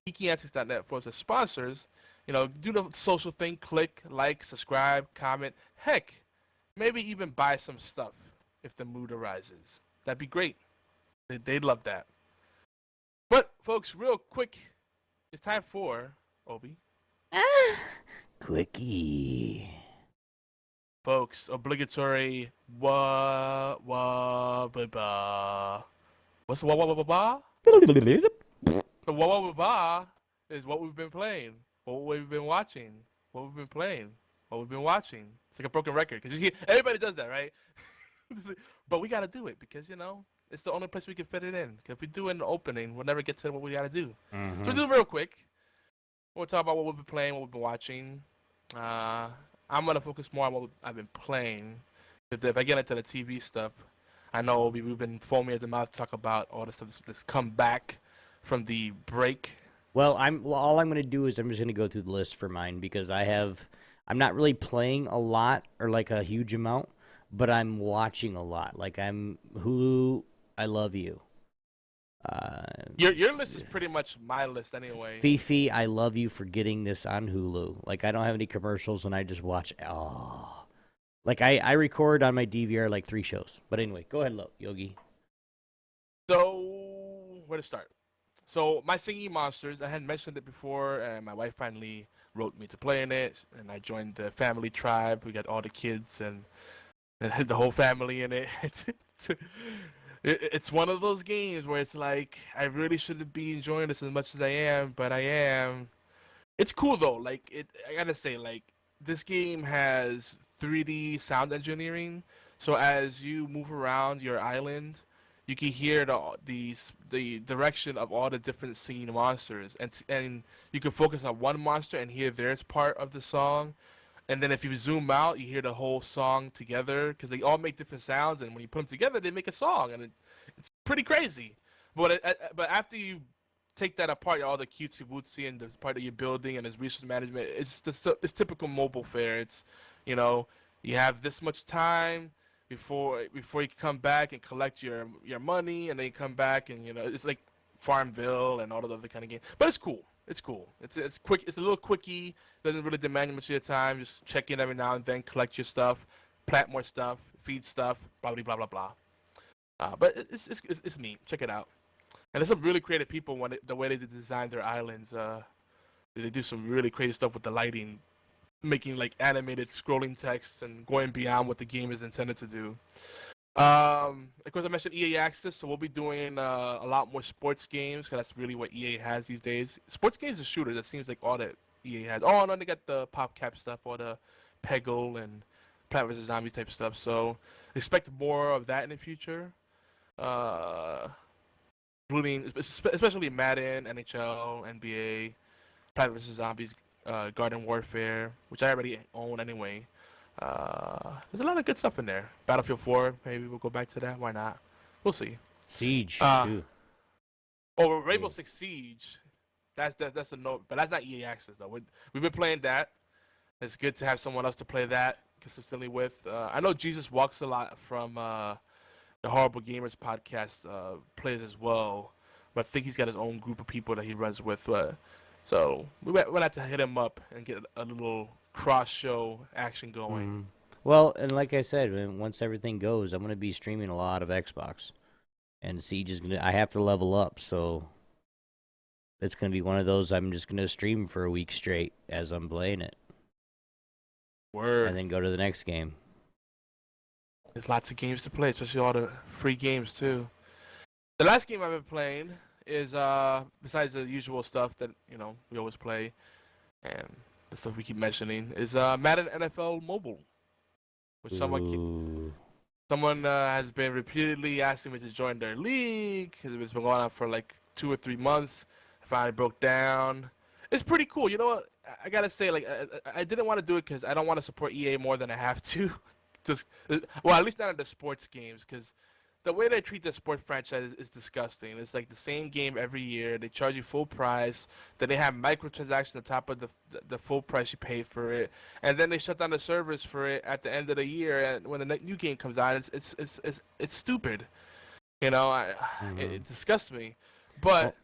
geekyantics.net/sponsors. Do the social thing. Click, like, subscribe, comment. Heck, maybe even buy some stuff if the mood arises. That'd be great. They'd love that. But, folks, real quick, it's time for Obi. Quickie. Folks, obligatory ba ba. What's ba? The ba is what we've been playing, what we've been watching, what we've been playing, what we've been watching. It's like a broken record because everybody does that, right? But we got to do it because, it's the only place we can fit it in. 'Cause if we do it in the opening, we'll never get to what we got to do. Mm-hmm. So we'll do it real quick. We'll talk about what we've been playing, what we've been watching. I'm going to focus more on what I've been playing. If I get into the TV stuff, I know we've been foaming at the mouth to talk about all the stuff that's come back from the break. Well, all I'm going to do is I'm just going to go through the list for mine because I'm not really playing a lot or like a huge amount, but I'm watching a lot. Like I'm Hulu, I love you. Your list is pretty much my list anyway. Fifi, I love you for getting this on Hulu. Like I don't have any commercials and I just watch. Oh, like I record on my DVR like 3 shows. But anyway, go ahead, Yogi. So where to start? So my Singing Monsters, I had mentioned it before, and my wife finally wrote me to play in it, and I joined the family tribe. We got all the kids and the whole family in it. It's one of those games where it's like, I really shouldn't be enjoying this as much as I am, but I am. It's cool though. Like I gotta say, like this game has 3D sound engineering. So as you move around your island, you can hear the direction of all the different singing monsters, and you can focus on one monster and hear their part of the song. And then if you zoom out, you hear the whole song together because they all make different sounds, and when you put them together, they make a song, and it's pretty crazy. But after you take that apart, all the cutesy wootsy and the part that you're building and there's resource management, it's typical mobile fare. It's you have this much time before you can come back and collect your money, and then you come back and it's like Farmville and all the other kind of games. But it's cool. It's cool. It's quick. It's a little quickie. Doesn't really demand much of your time. Just check in every now and then, collect your stuff, plant more stuff, feed stuff, blah blah blah blah blah. But it's neat. Check it out. And there's some really creative people the way they design their islands. They do some really creative stuff with the lighting, making like animated scrolling text and going beyond what the game is intended to do. Of course, I mentioned EA Access, so we'll be doing a lot more sports games because that's really what EA has these days. Sports games and shooters, that seems like all that EA has. Oh, and then they got the PopCap stuff, all the Peggle and Plant vs. Zombies type stuff. So expect more of that in the future, including especially Madden, NHL, NBA, Plant vs. Zombies, Garden Warfare, which I already own anyway. There's a lot of good stuff in there. Battlefield 4, maybe we'll go back to that. Why not? We'll see. Siege, too. Oh, Rainbow Six Siege. That's a note, but that's not EA Access though. We've been playing that. It's good to have someone else to play that consistently with. I know Jesus Walks a lot from the Horrible Gamers podcast plays as well, but I think he's got his own group of people that he runs with. So we'll have to hit him up and get a little cross-show action going. Mm-hmm. Well, and like I said, once everything goes, I'm going to be streaming a lot of Xbox. And Siege is going to... I have to level up, so... It's going to be one of those I'm just going to stream for a week straight as I'm playing it. Word. And then go to the next game. There's lots of games to play, especially all the free games, too. The last game I've been playing is, besides the usual stuff that, we always play, and the stuff we keep mentioning, is Madden NFL Mobile. Which someone has been repeatedly asking me to join their league. It's been going on for like 2 or 3 months. I finally broke down. It's pretty cool. You know what? I gotta say, like, I didn't want to do it because I don't want to support EA more than I have to. At least not in the sports games, because the way they treat the sports franchise is disgusting. It's like the same game every year. They charge you full price. Then they have microtransactions on top of the full price you pay for it. And then they shut down the servers for it at the end of the year. And when the new game comes out, it's stupid. It disgusts me. But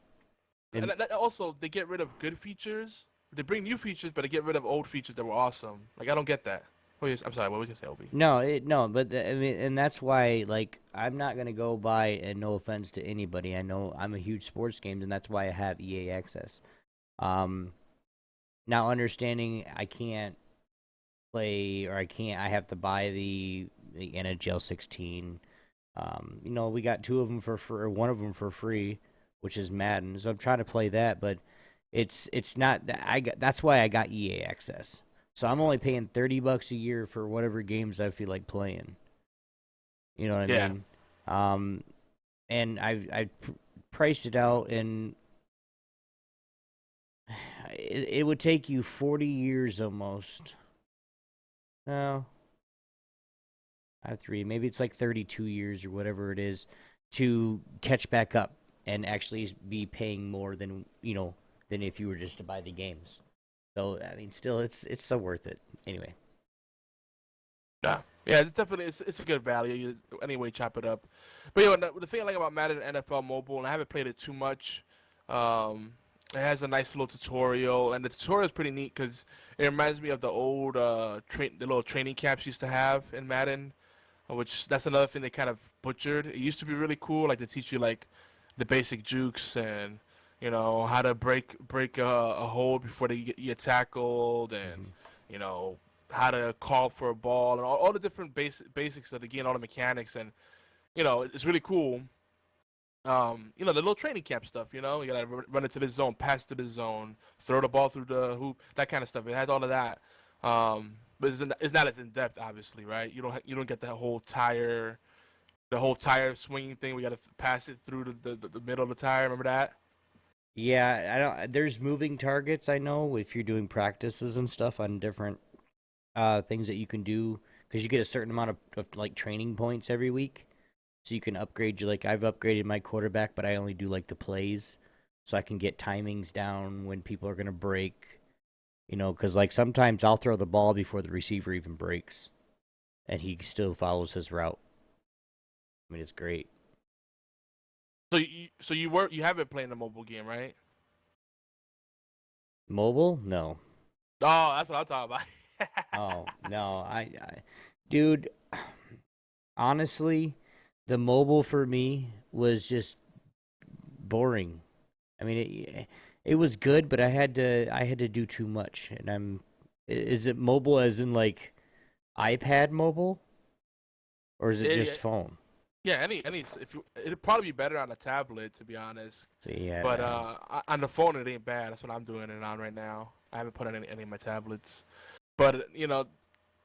also, they get rid of good features. They bring new features, but they get rid of old features that were awesome. Like, I don't get that. I'm sorry, what was you say, Obi? No, but I mean, and that's why, like, I'm not gonna go buy, and no offense to anybody, I know I'm a huge sports games, and that's why I have EA Access. Now understanding I can't play, or I have to buy the NHL 16. We got 2 of them for free, or 1 of them for free, which is Madden. So I'm trying to play that, but it's not that that's why I got EA Access. So I'm only paying $30 a year for whatever games I feel like playing. You know what I Yeah. mean? And I priced it out, and it would take you 40 years almost. No, I have three. Maybe it's like 32 years or whatever it is to catch back up and actually be paying more than than if you were just to buy the games. So I mean, still, it's so worth it. Anyway. Yeah, it's definitely it's a good value. Anyway, chop it up. But the thing I like about Madden NFL Mobile, and I haven't played it too much. It has a nice little tutorial, and the tutorial is pretty neat because it reminds me of the old the little training camps used to have in Madden, which that's another thing they kind of butchered. It used to be really cool, like to teach you like the basic jukes and how to break a hold before they get tackled, and you know how to call for a ball, and all the different basics of the game, all the mechanics, and it's really cool. The little training camp stuff, you gotta run into this zone, pass to this zone, throw the ball through the hoop, that kind of stuff. It has all of that, but it's not as in depth, obviously, right? You don't get the whole tire swinging thing. We gotta pass it through the middle of the tire. Remember that? Yeah, I don't. There's moving targets. I know if you're doing practices and stuff on different things that you can do, because you get a certain amount of like training points every week, so you can upgrade. Like I've upgraded my quarterback, but I only do like the plays, so I can get timings down when people are gonna break. Because like sometimes I'll throw the ball before the receiver even breaks, and he still follows his route. I mean, it's great. So you haven't played a mobile game, right? Mobile? No. Oh, that's what I'm talking about. Oh no, dude. Honestly, the mobile for me was just boring. I mean, it was good, but I had to do too much. And is it mobile as in like iPad mobile, or is it Yeah, just phone? yeah. It'd probably be better on a tablet, to be honest. See, yeah, But on the phone, it ain't bad. That's what I'm doing it on right now. I haven't put on any of my tablets. But the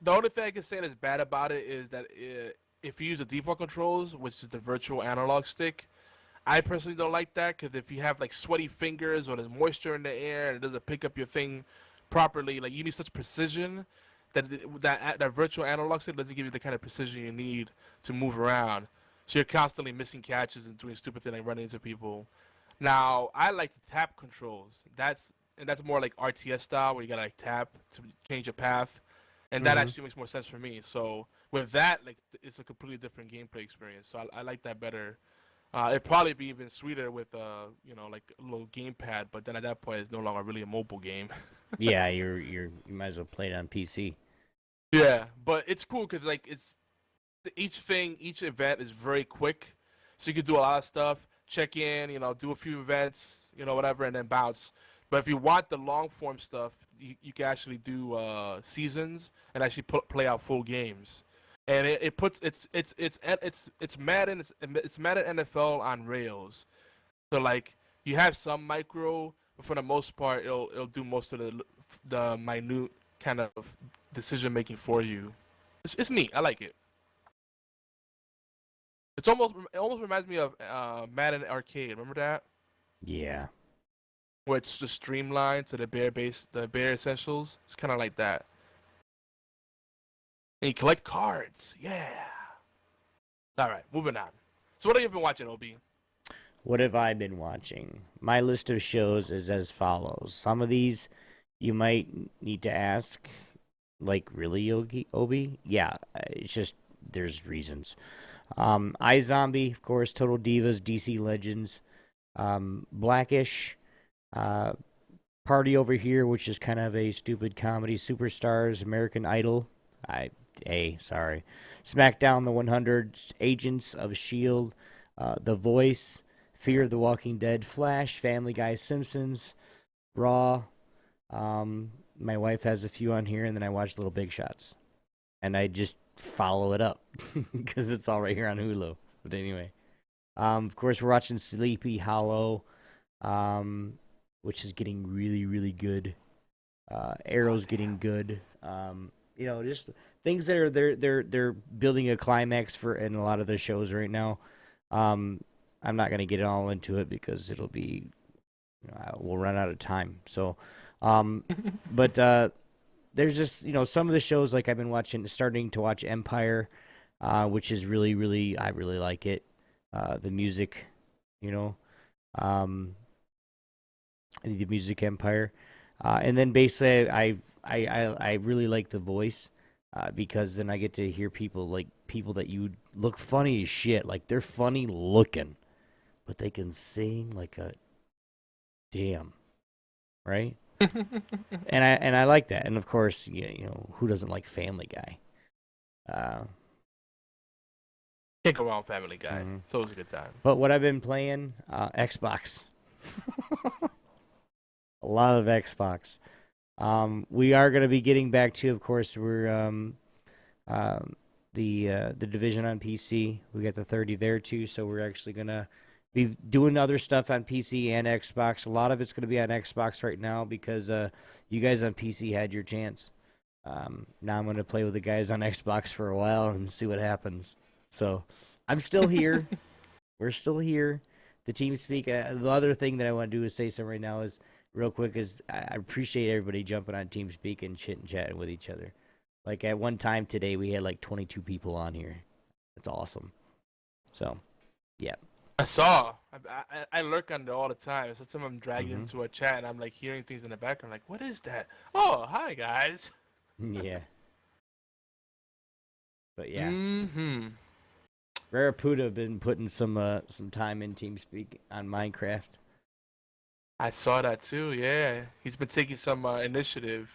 only thing I can say that's bad about it is that if you use the default controls, which is the virtual analog stick, I personally don't like that because if you have like sweaty fingers or there's moisture in the air and it doesn't pick up your thing properly, like you need such precision that virtual analog stick doesn't give you the kind of precision you need to move around. So you're constantly missing catches and doing stupid things like running into people. Now I like the tap controls. That's more like RTS style where you gotta like tap to change your path, and that Mm-hmm. actually makes more sense for me. So with that, like it's a completely different gameplay experience. So I like that better. It'd probably be even sweeter with like a little gamepad, but then at that point it's no longer really a mobile game. Yeah. You might as well play it on PC. Yeah, but it's cool because like each event is very quick, so you can do a lot of stuff. Check in, do a few events, whatever, and then bounce. But if you want the long form stuff, you can actually do seasons and actually play out full games. And it puts it's Madden NFL on rails. So like you have some micro, but for the most part, it'll do most of the minute kind of decision making for you. It's neat. I like it. It almost reminds me of Madden Arcade. Remember that? Yeah. Where it's just streamlined to the bare essentials. It's kind of like that. And you collect cards. Yeah. All right, moving on. So what have you been watching, Ob? What have I been watching? My list of shows is as follows. Some of these you might need to ask, like, really, Obi? Yeah, it's just there's reasons. iZombie, of course, Total Divas, DC Legends, Blackish, Party Over Here, which is kind of a stupid comedy, Superstars, American Idol. Sorry. SmackDown, The 100, Agents of S.H.I.E.L.D., The Voice, Fear of the Walking Dead, Flash, Family Guy, Simpsons, Raw. My wife has a few on here, and then I watch Little Big Shots. And I just follow it up because it's all right here on Hulu. But anyway, of course, we're watching Sleepy Hollow, which is getting really, really good. Arrow's getting good. Just things that are they're building a climax for in a lot of the shows right now. I'm not gonna get all into it because it'll be we'll run out of time. So, but there's just some of the shows like I've been starting to watch Empire, which is really I really like it. The music, um, the music Empire, and then basically I really like The Voice. Because then I get to hear people that you look funny as shit. Like they're funny looking, but they can sing like a damn, right? and I like that. And of course, who doesn't like Family Guy? Can't go wrong, Family Guy. Mhm. So it was a good time. But what I've been playing, Xbox. A lot of Xbox. We are going to be getting back to, of course, we're the Division on PC. We got the 30 there too, so we're actually going to be doing other stuff on PC and Xbox. A lot of it's going to be on Xbox right now because you guys on PC had your chance. Now I'm going to play with the guys on Xbox for a while and see what happens. So I'm still here. We're still here. The TeamSpeak. The other thing that I want to do is say something right now is real quick is I appreciate everybody jumping on TeamSpeak and chit and chatting with each other. Like at one time today, we had like 22 people on here. That's awesome. So, yeah. I saw. I lurk on there all the time. Sometimes I'm dragged Mhm. into a chat and I'm like hearing things in the background. Like, what is that? Oh, hi guys. Yeah. But yeah, Mm-hmm. Rarapuda have been putting some time in TeamSpeak on Minecraft. I saw that too. Yeah, he's been taking some initiative.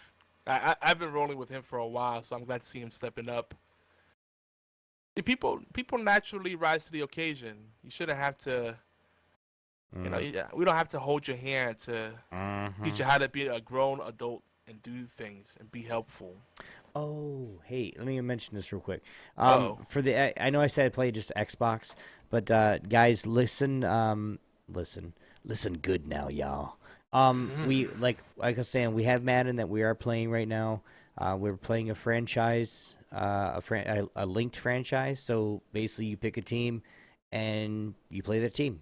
I've been rolling with him for a while, so I'm glad to see him stepping up. People naturally rise to the occasion. You shouldn't have to. We don't have to hold your hand to teach you how to be a grown adult and do things and be helpful. Oh, hey, let me mention this real quick. Uh-oh. I know I said I played just Xbox, but guys, listen good now, y'all. We like I was saying, we have Madden that we are playing right now. We're playing a franchise, a linked franchise. So basically, you pick a team, and you play that team.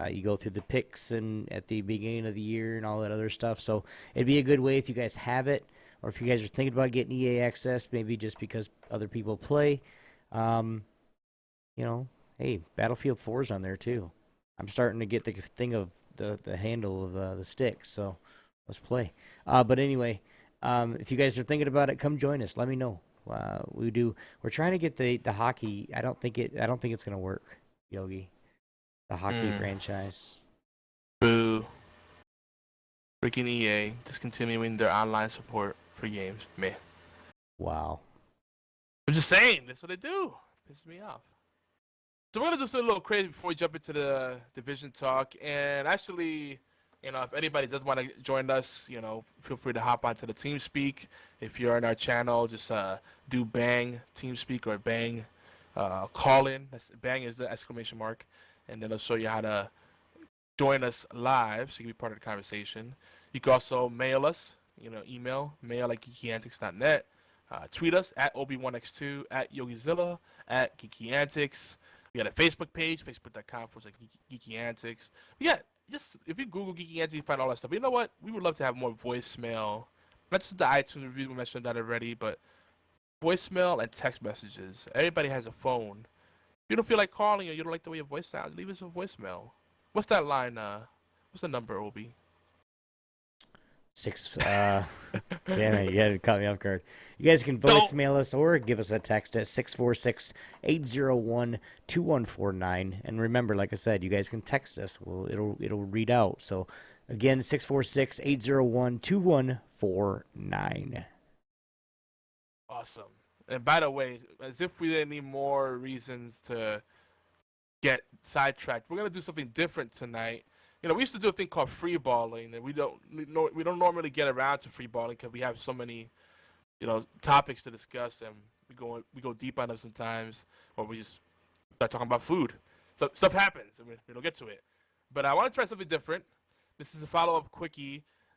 You go through the picks and at the beginning of the year and all that other stuff. So it'd be a good way if you guys have it, or if you guys are thinking about getting EA access, maybe just because other people play. Hey, Battlefield 4's on there too. I'm starting to get the thing of the handle of the stick, so let's play. But anyway, if you guys are thinking about it, come join us. Let me know. We're trying to get the hockey. I don't think it's gonna work, Yogi. The hockey franchise. Boo. Freaking EA discontinuing their online support for games. Meh. Wow. I'm just saying, that's what they do. Pisses me off. So we're gonna do something a little crazy before we jump into the division talk. And actually, if anybody does want to join us, feel free to hop onto the TeamSpeak. If you're on our channel, just do bang TeamSpeak or bang call in. That's bang is the exclamation mark, and then it'll show you how to join us live, so you can be part of the conversation. You can also mail us, email mail@geekyantics.net. Tweet us at Obi1X2, at Yogizilla, at Geeky Antics. We got a Facebook page, facebook.com/Geeky Antics. We got if you Google Geeky Antics, you find all that stuff. But you know what? We would love to have more voicemail. Not just the iTunes review, we mentioned that already, but voicemail and text messages. Everybody has a phone. If you don't feel like calling or you don't like the way your voice sounds, leave us a voicemail. What's that line? What's the number, Obi? Damn it, you had to cut me off guard. You guys can voicemail us or give us a text at 646-801-2149. And remember, like I said, you guys can text us. Well, it'll read out. So again, 646-801-2149. Awesome. And by the way, as if we didn't need more reasons to get sidetracked, we're gonna do something different tonight. We used to do a thing called free balling, and we don't normally get around to free balling because we have so many, topics to discuss, and we go deep on them sometimes, or we just start talking about food. So stuff happens, and we don't get to it. But I want to try something different. This is a follow-up quickie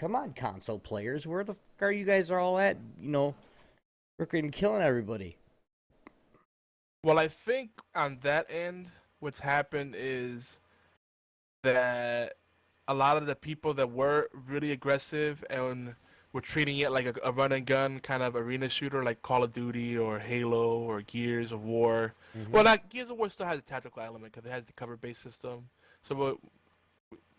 come on, console players, where the fuck are you guys all at? You know, freaking killing everybody. Well, I think on that end, what's happened is that a lot of the people that were really aggressive and were treating it like a run and gun kind of arena shooter, like Call of Duty or Halo or Gears of War. Mhm. Well, like Gears of War still has a tactical element because it has the cover-based system. So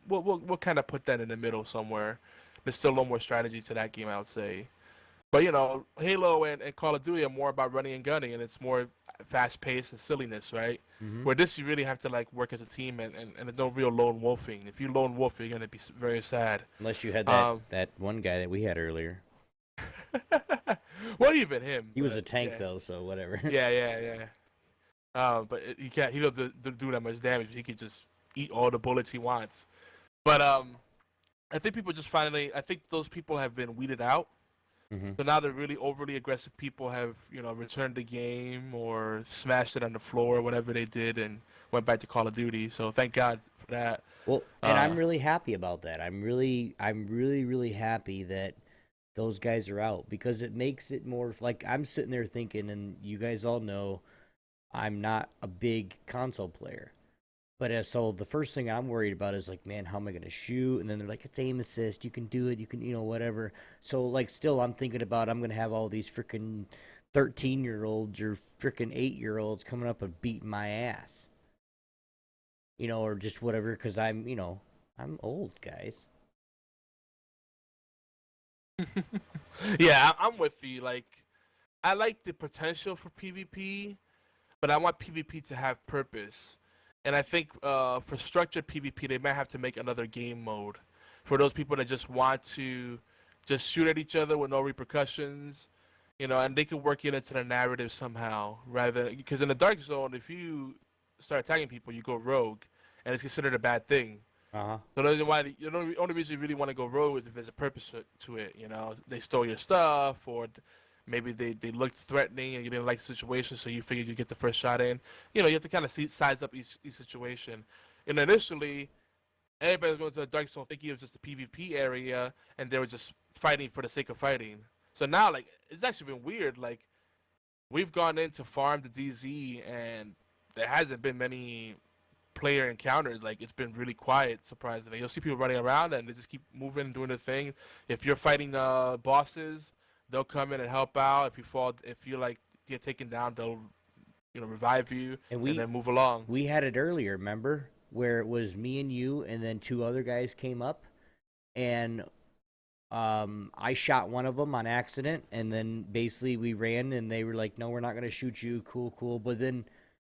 we'll kind of put that in the middle somewhere. There's still a little more strategy to that game, I would say. But you know, Halo and Call of Duty are more about running and gunning, and it's more fast-paced and silliness, right? Mhm. Where this, you really have to like work as a team and there's no real lone wolfing. If you lone wolf, you're gonna be very sad. Unless you had that one guy that we had earlier. Well, even him. He was a but, tank yeah. though, so whatever. Yeah. But he can't. He doesn't do that much damage. He can just eat all the bullets he wants. But I think people just finally. I think those people have been weeded out. Mhm. So now the really overly aggressive people have, returned the game or smashed it on the floor, whatever they did, and went back to Call of Duty. So thank God for that. Well, and I'm really happy about that. I'm really happy that those guys are out because it makes it more like I'm sitting there thinking, and you guys all know I'm not a big console player. But so the first thing I'm worried about is like, man, how am I going to shoot? And then they're like, it's aim assist. You can do it. You can, whatever. So like, still, I'm thinking about I'm going to have all these freaking 13-year-olds or freaking 8-year-olds coming up and beating my ass, or just whatever. Because I'm old, guys. Yeah, I'm with you. Like, I like the potential for PvP, but I want PvP to have purpose. And I think for structured PvP, they might have to make another game mode for those people that just want to just shoot at each other with no repercussions, and they could work it into the narrative somehow. Rather, because in the Dark Zone, if you start attacking people, you go rogue, and it's considered a bad thing. Uh-huh. So the only reason you really want to go rogue is if there's a purpose to it. They stole your stuff, or maybe they looked threatening and you didn't like the situation, so you figured you'd get the first shot in. You have to kind of size up each situation. And initially, everybody was going to the Dark Zone thinking it was just a PvP area, and they were just fighting for the sake of fighting. So now, like, it's actually been weird. Like, we've gone in to farm the DZ, and there hasn't been many player encounters. Like, it's been really quiet, surprisingly. You'll see people running around, and they just keep moving and doing their thing. If you're fighting bosses, they'll come in and help out. If you like get taken down, they'll revive you and then move along. We had it earlier, remember, where it was me and you, and then 2 other guys came up, and I shot one of them on accident, and then basically we ran, and they were like, "No, we're not gonna shoot you." Cool. But then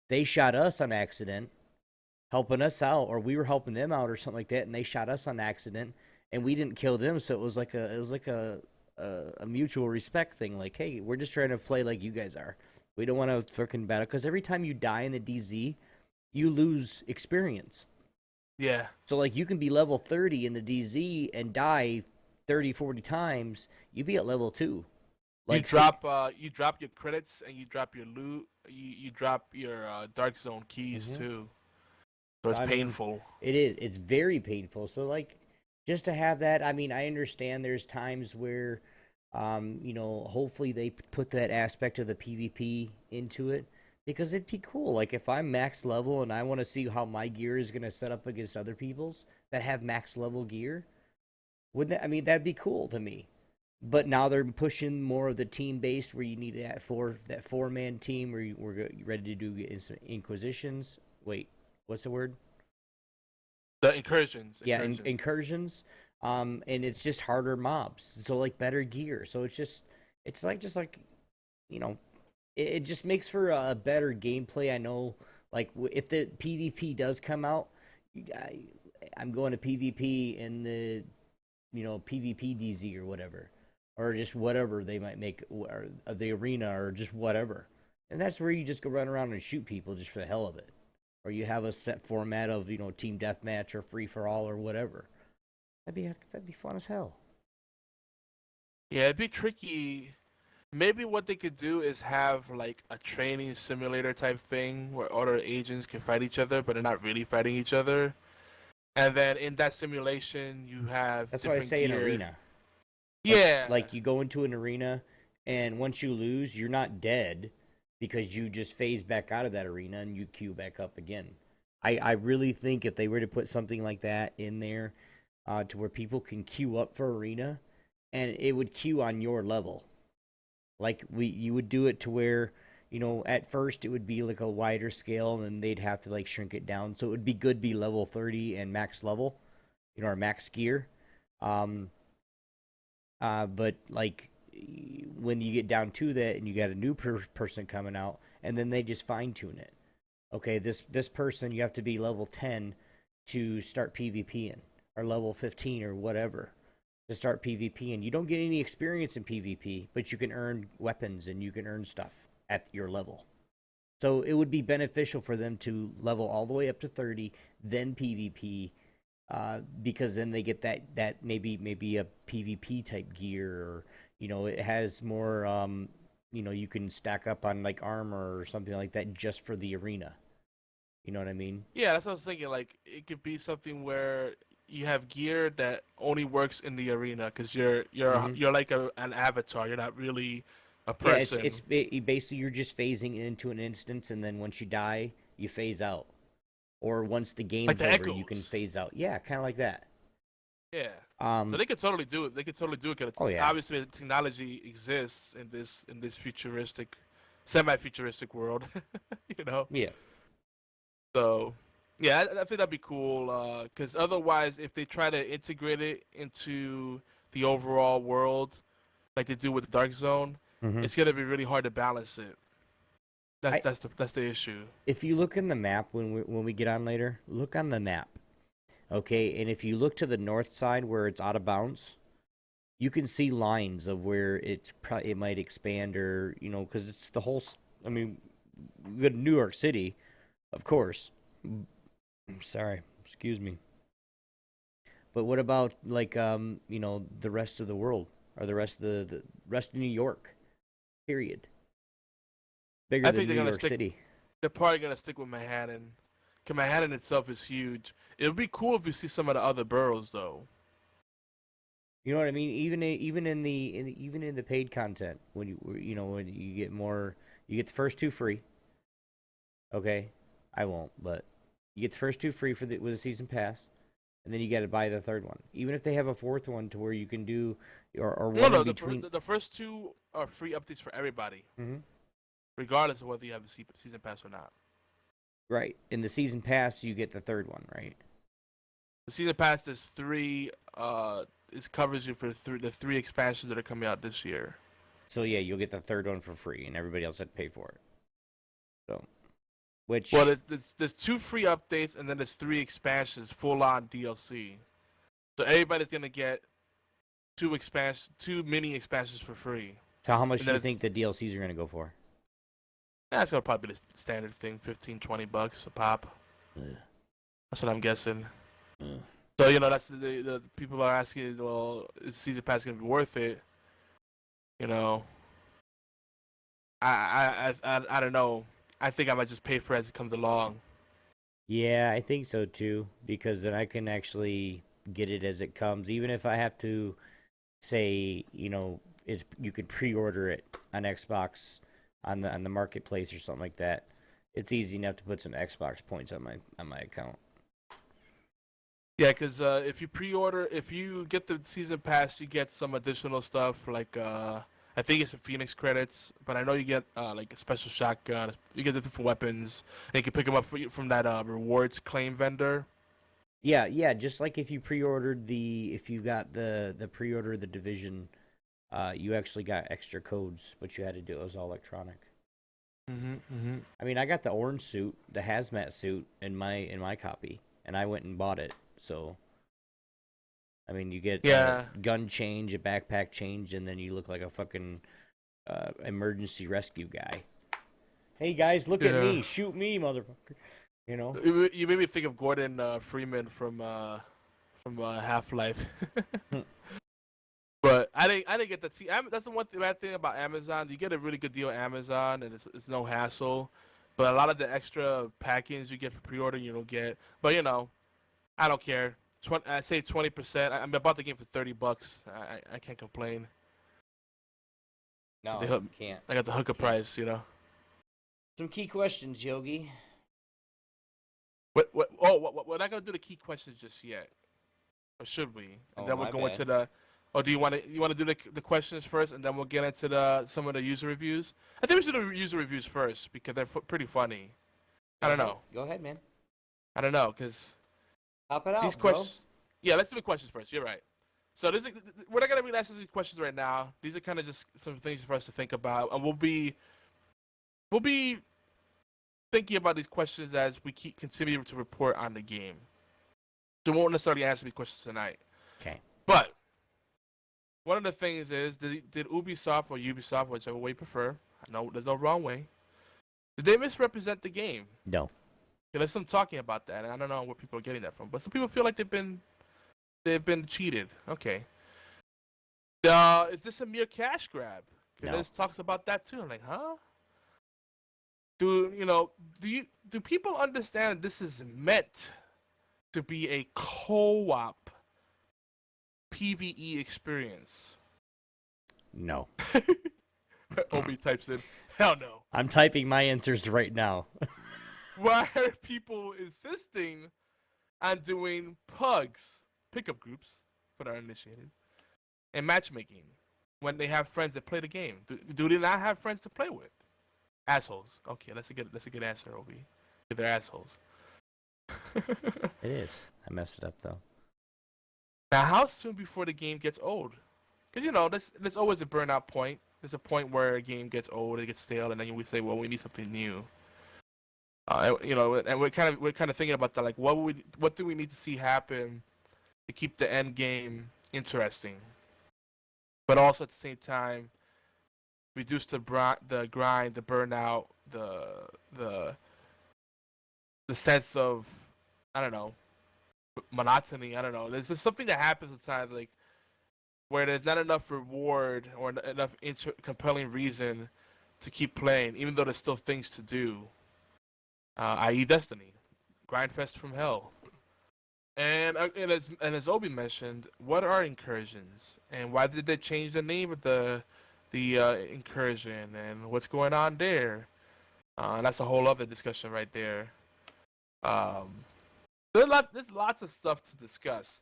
they shot us on accident, helping us out, or we were helping them out, or something like that, and they shot us on accident, and we didn't kill them, so it was like a mutual respect thing. Like, hey, we're just trying to play like you guys are. We don't want to freaking battle, because every time you die in the DZ, you lose experience. Yeah. So like, you can be level 30 in the DZ and die 30, 40 times. You be at level 2. Like, you drop your credits, and you drop your loot. You drop your Dark Zone keys too. So it's painful. It is. It's very painful. So like, just to have that, I mean, I understand there's times where, hopefully they put that aspect of the PvP into it, because it'd be cool. Like, if I'm max level and I want to see how my gear is going to set up against other people's that have max level gear, that'd be cool to me. But now they're pushing more of the team-based, where you need that 4-man team where we're ready to do inquisitions. Wait, what's the word? The incursions. Yeah, incursions. And it's just harder mobs, so like better gear. So it just makes for a better gameplay. I know, like, if the PvP does come out, I'm going to PvP in the PvP DZ or whatever, or just whatever they might make, or the arena, or just whatever. And that's where you just go run around and shoot people just for the hell of it. Or you have a set format of, team deathmatch or free for all or whatever. That'd be fun as hell. Yeah, it'd be tricky. Maybe what they could do is have like a training simulator type thing where other agents can fight each other, but they're not really fighting each other. And then in that simulation, you have that's why I say gear. an arena. Yeah. Like you go into an arena, and once you lose, you're not dead because you just phase back out of that arena and you queue back up again. I really think if they were to put something like that in there, to where people can queue up for arena, and it would queue on your level. Like you would do it to where, at first it would be like a wider scale, and then they'd have to like shrink it down. So it would be good to be level 30 and max level, or max gear. But like when you get down to that, and you got a new person coming out, and then they just fine tune it. Okay, this person, you have to be level 10 to start PvPing, or level 15 or whatever to start PvP, and you don't get any experience in PvP, but you can earn weapons and you can earn stuff at your level. So it would be beneficial for them to level all the way up to 30, then PvP, because then they get that maybe a PvP type gear, or it has more, you can stack up on like armor or something like that just for the arena. You know what I mean? Yeah, that's what I was thinking. Like, it could be something where you have gear that only works in the arena because you're like an avatar. You're not really a person. Yeah, it's basically you're just phasing into an instance, and then once you die, you phase out. Or once the game's like over, you can phase out. Yeah, kind of like that. Yeah. So they could totally do it. They could totally do it because obviously the technology exists in this futuristic, semi-futuristic world. Yeah. So, yeah, I think that'd be cool. Because otherwise, if they try to integrate it into the overall world, like they do with Dark Zone, it's gonna be really hard to balance it. That's the issue. If you look in the map when we get on later, look on the map. Okay, and if you look to the north side where it's out of bounds, you can see lines of where it might expand, or because it's the whole. I mean, we go to New York City, of course. I'm sorry, excuse me. But what about like the rest of the world, or the rest of the rest of New York? Period. Bigger than New York City. They're probably gonna stick with Manhattan. Because Manhattan itself is huge. It would be cool if you see some of the other boroughs, though. You know what I mean? Even in the paid content, when you get more, you get the first 2 free. Okay, I won't, but you get the first 2 free with a season pass, and then you got to buy the third one. Even if they have a fourth one to where you can do, or one in between. The first 2 are free updates for everybody, regardless of whether you have a season pass or not. Right. In the season pass, you get the third one, right? The season pass is 3. It covers you for the 3 expansions that are coming out this year. So yeah, you'll get the third one for free, and everybody else had to pay for it. So, there's 2 free updates, and then there's 3 expansions, full-on DLC. So everybody's gonna get 2 mini expansions for free. So how much do you think the DLCs are gonna go for? That's gonna probably be the standard thing, $15-$20 a pop. Yeah. That's what I'm guessing. Yeah. So that's the people are asking, well, is season pass gonna be worth it? I don't know. I think I might just pay for it as it comes along. Yeah, I think so too, because then I can actually get it as it comes, even if I have to say, you can pre-order it on Xbox. On the marketplace or something like that, it's easy enough to put some Xbox points on my account. Yeah, because if you get the season pass, you get some additional stuff like I think it's some Phoenix credits, but I know you get like a special shotgun. You get different weapons, and you can pick them up from that rewards claim vendor. Yeah, just like if you pre-ordered if you got the pre-order of the Division. You actually got extra codes, but you had to do it was all electronic. I mean, I got the orange suit, the hazmat suit in my copy, and I went and bought it. So, I mean, you get a gun change, a backpack change, and then you look like a fucking emergency rescue guy. Hey guys, look at me, shoot me, motherfucker! You made me think of Gordon Freeman from Half-Life. But I didn't get that. See, that's the one bad thing about Amazon. You get a really good deal on Amazon, and it's no hassle. But a lot of the extra packings you get for pre-order, you don't get. But I don't care. I say 20%. I bought the game for $30. I can't complain. No, you can't. I got the hooker price, you know. Some key questions, Yogi. What? Oh, we're not gonna do the key questions just yet, or should we? And then we'll go into the. Or do you want to do the questions first, and then we'll get into some of the user reviews? I think we should do the user reviews first because they're pretty funny. I don't know. Go ahead, man. I don't know because Hop it out, these bro. questions. Yeah, let's do the questions first. You're right. So we're not gonna be asking these questions right now. These are kind of just some things for us to think about, and we'll be thinking about these questions as we continue to report on the game. So we won't necessarily answer these questions tonight. Okay. But one of the things is, did Ubisoft or Ubisoft, whichever way you prefer, I know there's no wrong way, did they misrepresent the game? No. There's some talking about that, and I don't know where people are getting that from. But some people feel like they've been cheated. Okay. Is this a mere cash grab? No. There's talks about that too. I'm like, huh? Do people understand this is meant to be a co-op PvE experience? No. Obi types in, hell no. I'm typing my answers right now. Why are people insisting on doing pugs, pickup groups for the uninitiated, and matchmaking when they have friends that play the game? Do they not have friends to play with? Assholes. Okay, that's a good answer, Obi. If they're assholes. It is. I messed it up though. Now, how soon before the game gets old? Because there's always a burnout point. There's a point where a game gets old, it gets stale, and then we say, well, we need something new. And we're kind of thinking about that. Like, what do we need to see happen to keep the end game interesting, but also at the same time reduce the grind, the burnout, the sense of, I don't know, monotony. I don't know. There's just something that happens inside, like, where there's not enough reward or enough compelling reason to keep playing, even though there's still things to do. I.e. Destiny, Grindfest from Hell, and as Obi mentioned, what are incursions, and why did they change the name of the incursion, and what's going on there? And that's a whole other discussion right there. There's lots of stuff to discuss,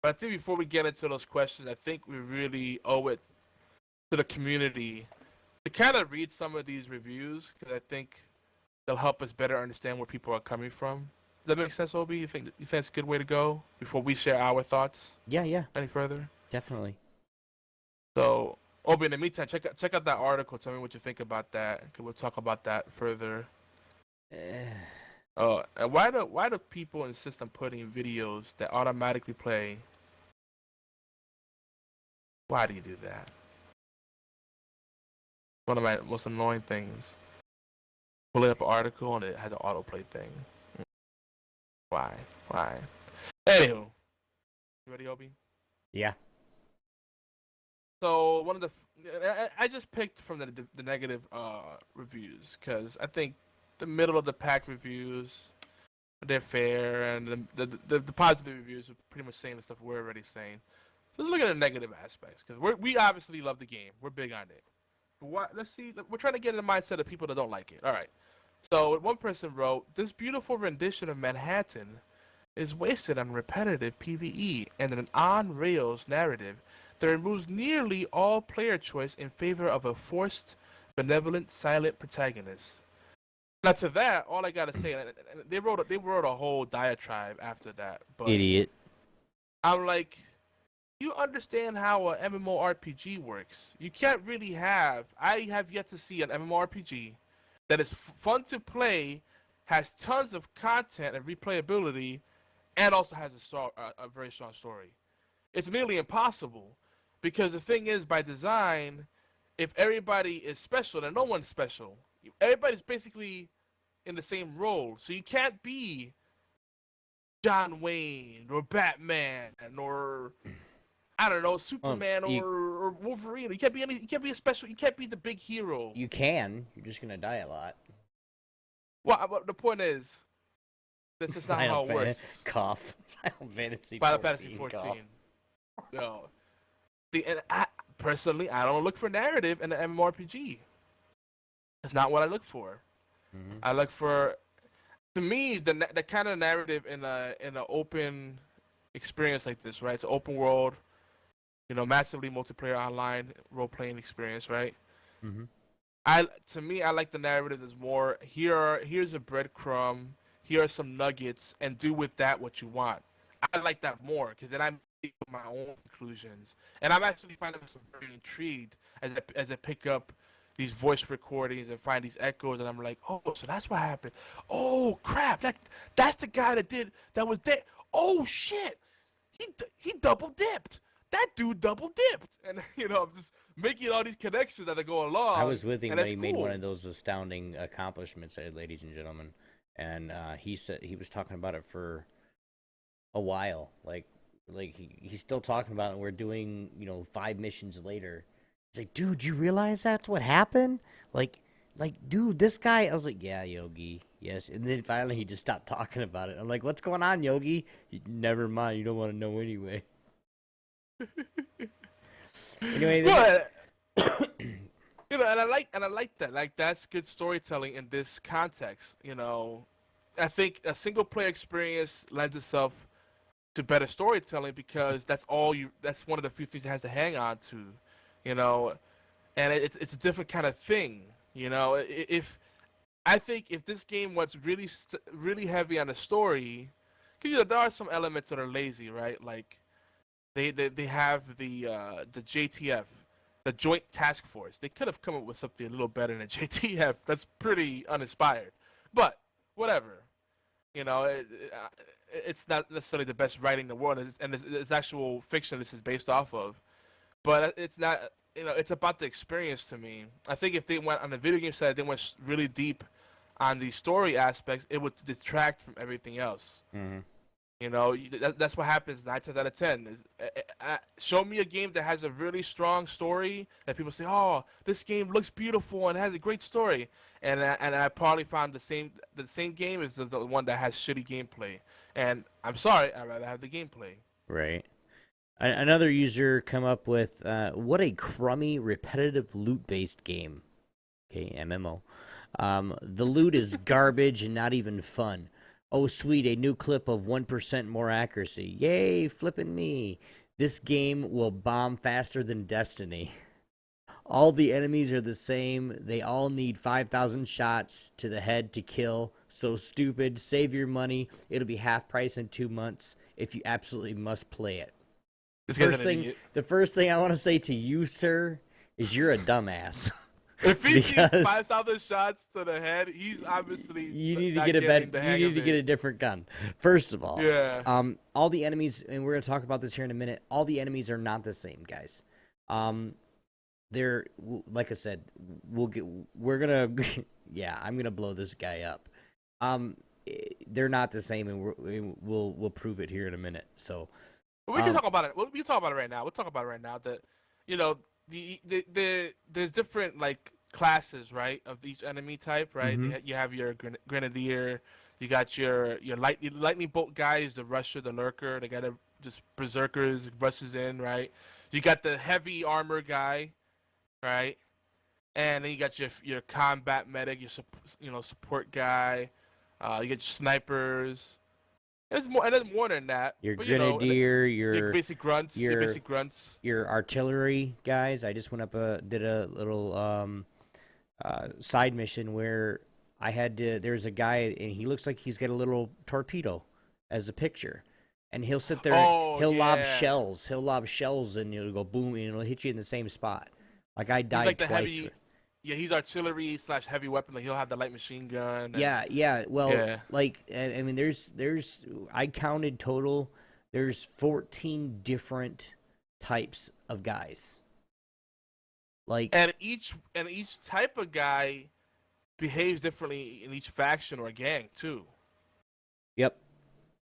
but I think before we get into those questions, I think we really owe it to the community to kind of read some of these reviews, because I think they'll help us better understand where people are coming from. Does that make sense, Obi? You think it's a good way to go before we share our thoughts? Yeah. Any further? Definitely. So, Obi, in the meantime, check out that article. Tell me what you think about that. We'll talk about that further. And why do people insist on putting videos that automatically play? Why do you do that? One of my most annoying things. Pulling up an article and it has an autoplay thing. Why? Anywho, you ready, Obi? Yeah. So I just picked from the negative reviews, because I think the middle of the pack reviews, they're fair, and the positive reviews are pretty much saying the stuff we're already saying. So let's look at the negative aspects, because we obviously love the game. We're big on it. But let's see. We're trying to get in the mindset of people that don't like it. All right. So one person wrote, "This beautiful rendition of Manhattan is wasted on repetitive PvE and an on-rails narrative that removes nearly all player choice in favor of a forced, benevolent, silent protagonist." Now to that, all I gotta say, and they wrote a whole diatribe after that. But Idiot. I'm like, you understand how a MMORPG works. You can't really have. I have yet to see an MMORPG that is fun to play, has tons of content and replayability, and also has a very strong story. It's nearly impossible, because the thing is, by design, if everybody is special, then no one's special. Everybody's basically in the same role, so you can't be John Wayne or Batman or, I don't know, Superman or Wolverine. You can't be you can't be a special. You can't be the big hero. You can. You're just gonna die a lot. Well, the point is, That's just not how it works. Cough. Final Fantasy Final 14. Fantasy Cough. 14. No. See, and personally, I don't look for narrative in an MMORPG. That's not what I look for. Mm-hmm. I look for, to me, the kind of narrative in an open experience like this, right? It's an open world, massively multiplayer online role playing experience, right? Mm-hmm. To me, I like the narrative that's more here's a breadcrumb, here are some nuggets, and do with that what you want. I like that more because then I make my own conclusions, and I'm actually finding myself very intrigued as I pick up these voice recordings and find these echoes, and I'm like, oh, so that's what happened. Oh crap, that's the guy that was there. Oh shit, he double dipped. That dude double dipped, and I'm just making all these connections that go along. I was with him when he made cool. one of those astounding accomplishments, ladies and gentlemen, and he said he was talking about it for a while, like he's still talking about it. And we're doing 5 missions later. He's like, dude, you realize that's what happened? Like, dude, this guy. I was like, yeah, Yogi, yes. And then finally he just stopped talking about it. I'm like, what's going on, Yogi? Never mind, you don't want to know anyway. Anyway, but, and I like that. Like, that's good storytelling in this context. I think a single player experience lends itself to better storytelling because that's one of the few things it has to hang on to, and it's a different kind of thing. If this game was really heavy on the story, because there are some elements that are lazy, right? Like they have the JTF, the Joint Task Force. They could have come up with something a little better than JTF. That's pretty uninspired, but whatever. It's not necessarily the best writing in the world, and it's actual fiction this is based off of. But it's not, it's about the experience to me. I think if they went on the video game side, they went really deep on the story aspects, it would detract from everything else. Mm-hmm. That's what happens 9 times out of 10. Show me a game that has a really strong story that people say, "Oh, this game looks beautiful and has a great story," and I probably found the same game is the one that has shitty gameplay. And I'm sorry, I'd rather have the gameplay. Right. Another user come up with what a crummy, repetitive loot-based game. Okay, MMO. The loot is garbage and not even fun. Oh, sweet, a new clip of 1% more accuracy. Yay, flippin' me. This game will bomb faster than Destiny. All the enemies are the same. They all need 5,000 shots to the head to kill. So stupid. Save your money. It'll be half price in 2 months if you absolutely must play it. The first thing I want to say to you, sir, is you're a dumbass. If he needs 5,000 shots to the head, he's obviously you need to get a different gun. First of all, yeah. All the enemies, and we're gonna talk about this here in a minute. All the enemies are not the same, guys. They're like I said, we're gonna yeah, I'm gonna blow this guy up. They're not the same, and we'll prove it here in a minute. So we can talk about it. We can talk about it right now. We'll talk about it right now. That there's different like classes, right, of each enemy type, right? Mm-hmm. You have your grenadier, you got your lightning bolt guys, the rusher, the lurker. They got just berserkers rushes in, right? You got the heavy armor guy, right? And then you got your combat medic, your support guy. You get your snipers. There's more than that. Your grenadier, your basic grunts, your artillery guys. I just went up did a little side mission where I had to. There's a guy and he looks like he's got a little torpedo as a picture, and he'll sit there. He'll lob shells. He'll lob shells, and it'll go boom, and it'll hit you in the same spot. Like I died like twice. Yeah, he's artillery / heavy weapon. Like he'll have the light machine gun. Yeah. Well, like I mean, there's I counted total. There's 14 different types of guys. Like and each type of guy behaves differently in each faction or gang too. Yep.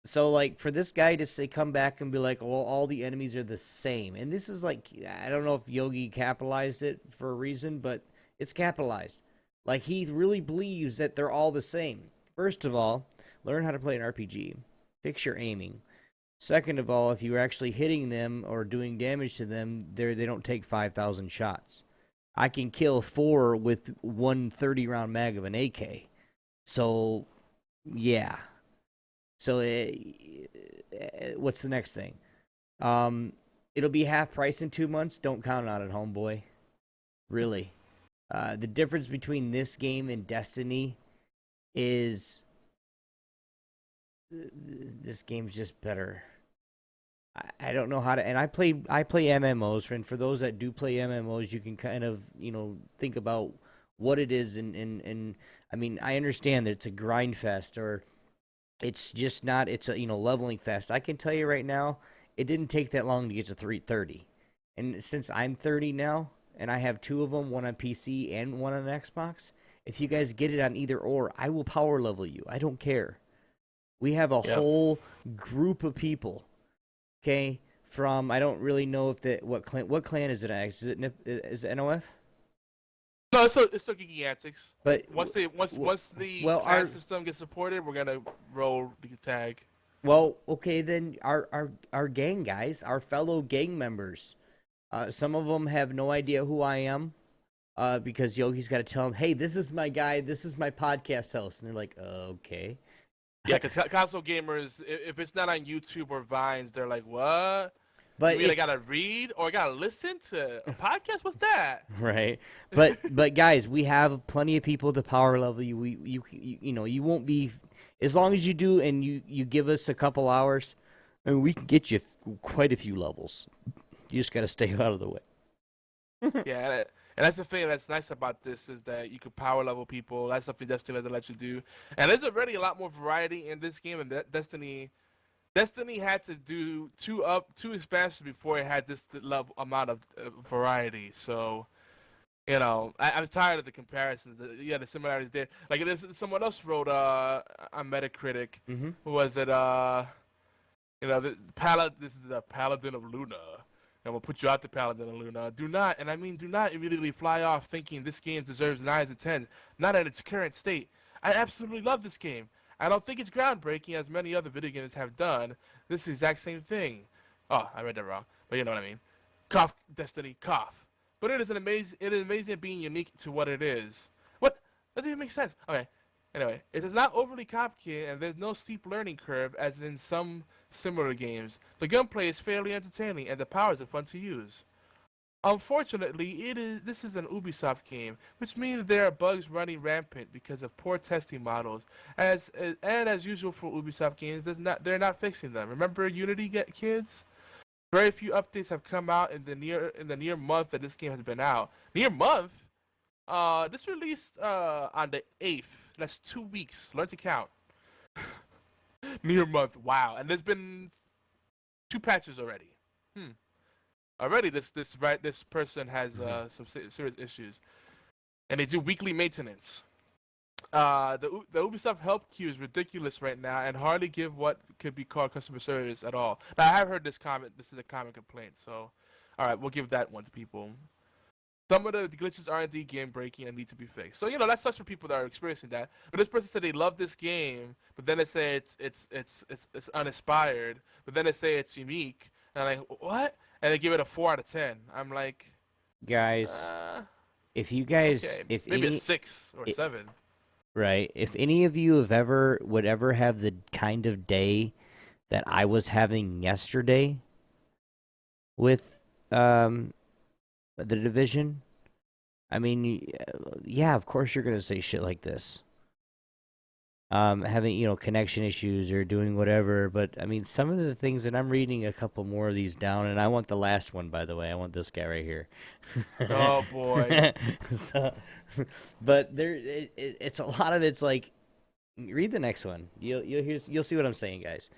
So like for this guy to say come back and be like, well, all the enemies are the same, and this is like I don't know if Yogi capitalized it for a reason, but it's capitalized. Like, he really believes that they're all the same. First of all, learn how to play an RPG. Fix your aiming. Second of all, if you're actually hitting them or doing damage to them, they don't take 5,000 shots. I can kill 4 with one 30-round mag of an AK. So, yeah. So, what's the next thing? It'll be half price in 2 months. Don't count on it, homeboy. Really. The difference between this game and Destiny is this game's just better. I don't know how to, and I play MMOs, and for those that do play MMOs, you can kind of, think about what it is, and I mean, I understand that it's a grind fest, or it's just not, it's a, leveling fest. I can tell you right now, it didn't take that long to get to 330, and since I'm 30 now, and I have 2 of them, one on PC and one on Xbox, if you guys get it on either or, I will power level you. I don't care. We have a whole group of people, okay, from, I don't really know if what clan is it? Is it NOF? No, it's still Geeky Antics. But once the clan system gets supported, we're gonna roll the tag. Well, okay, then our gang guys, our fellow gang members, some of them have no idea who I am, because Yogi's got to tell them, hey, this is my guy, this is my podcast host, and they're like, okay. Yeah, because console gamers, if it's not on YouTube or Vines, they're like, what? But you mean I gotta read or I gotta listen to a podcast? What's that? Right. But guys, we have plenty of people to power level you. You won't be, as long as you do, and you give us a couple hours, and we can get you quite a few levels. You just got to stay out of the way. Yeah, and that's the thing that's nice about this is that you can power level people. That's something Destiny doesn't let you do. And there's already a lot more variety in this game. And Destiny had to do two expansions before it had this level amount of variety. So, I'm tired of the comparisons. Yeah, the similarities there. Like someone else wrote on Metacritic. Mm-hmm. Who was it? This is a Paladin of Luna. And we'll put you out to Paladin of Luna. Do not immediately fly off thinking this game deserves 9s and 10s. Not in its current state. I absolutely love this game. I don't think it's groundbreaking as many other video games have done. This is the exact same thing. Oh, I read that wrong. But you know what I mean. Cough, Destiny, cough. But it is amazing at being unique to what it is. What? That doesn't even make sense. Okay. Anyway, it is not overly complicated, and there's no steep learning curve as in some similar games. The gunplay is fairly entertaining, and the powers are fun to use. Unfortunately, this is an Ubisoft game, which means there are bugs running rampant because of poor testing models. As usual for Ubisoft games, they're not fixing them. Remember Unity, kids? Very few updates have come out in the near month that this game has been out. Near month? This released on the 8th. That's 2 weeks. Learn to count. Near month. Wow. And there's been 2 patches already. Already this person has some serious issues. And they do weekly maintenance. The Ubisoft help queue is ridiculous right now and hardly give what could be called customer service at all. Now, I have heard this comment. This is a common complaint. So, all right, we'll give that one to people. Some of the glitches are indeed game breaking and need to be fixed. So that sucks for people that are experiencing that. But this person said they love this game, but then they say it's uninspired. But then they say it's unique, and I'm like, what? And they give it a 4 out of 10. I'm like, guys, if you guys, okay, if maybe any, a 6 or 7. Right. If any of you would ever have the kind of day that I was having yesterday with The Division, I mean, yeah, of course you're going to say shit like this. Having, connection issues or doing whatever, but I mean, some of the things, and I'm reading a couple more of these down, and I want the last one, by the way. I want this guy right here. Oh, boy. But it's a lot of it's like, read the next one. You'll see what I'm saying, guys.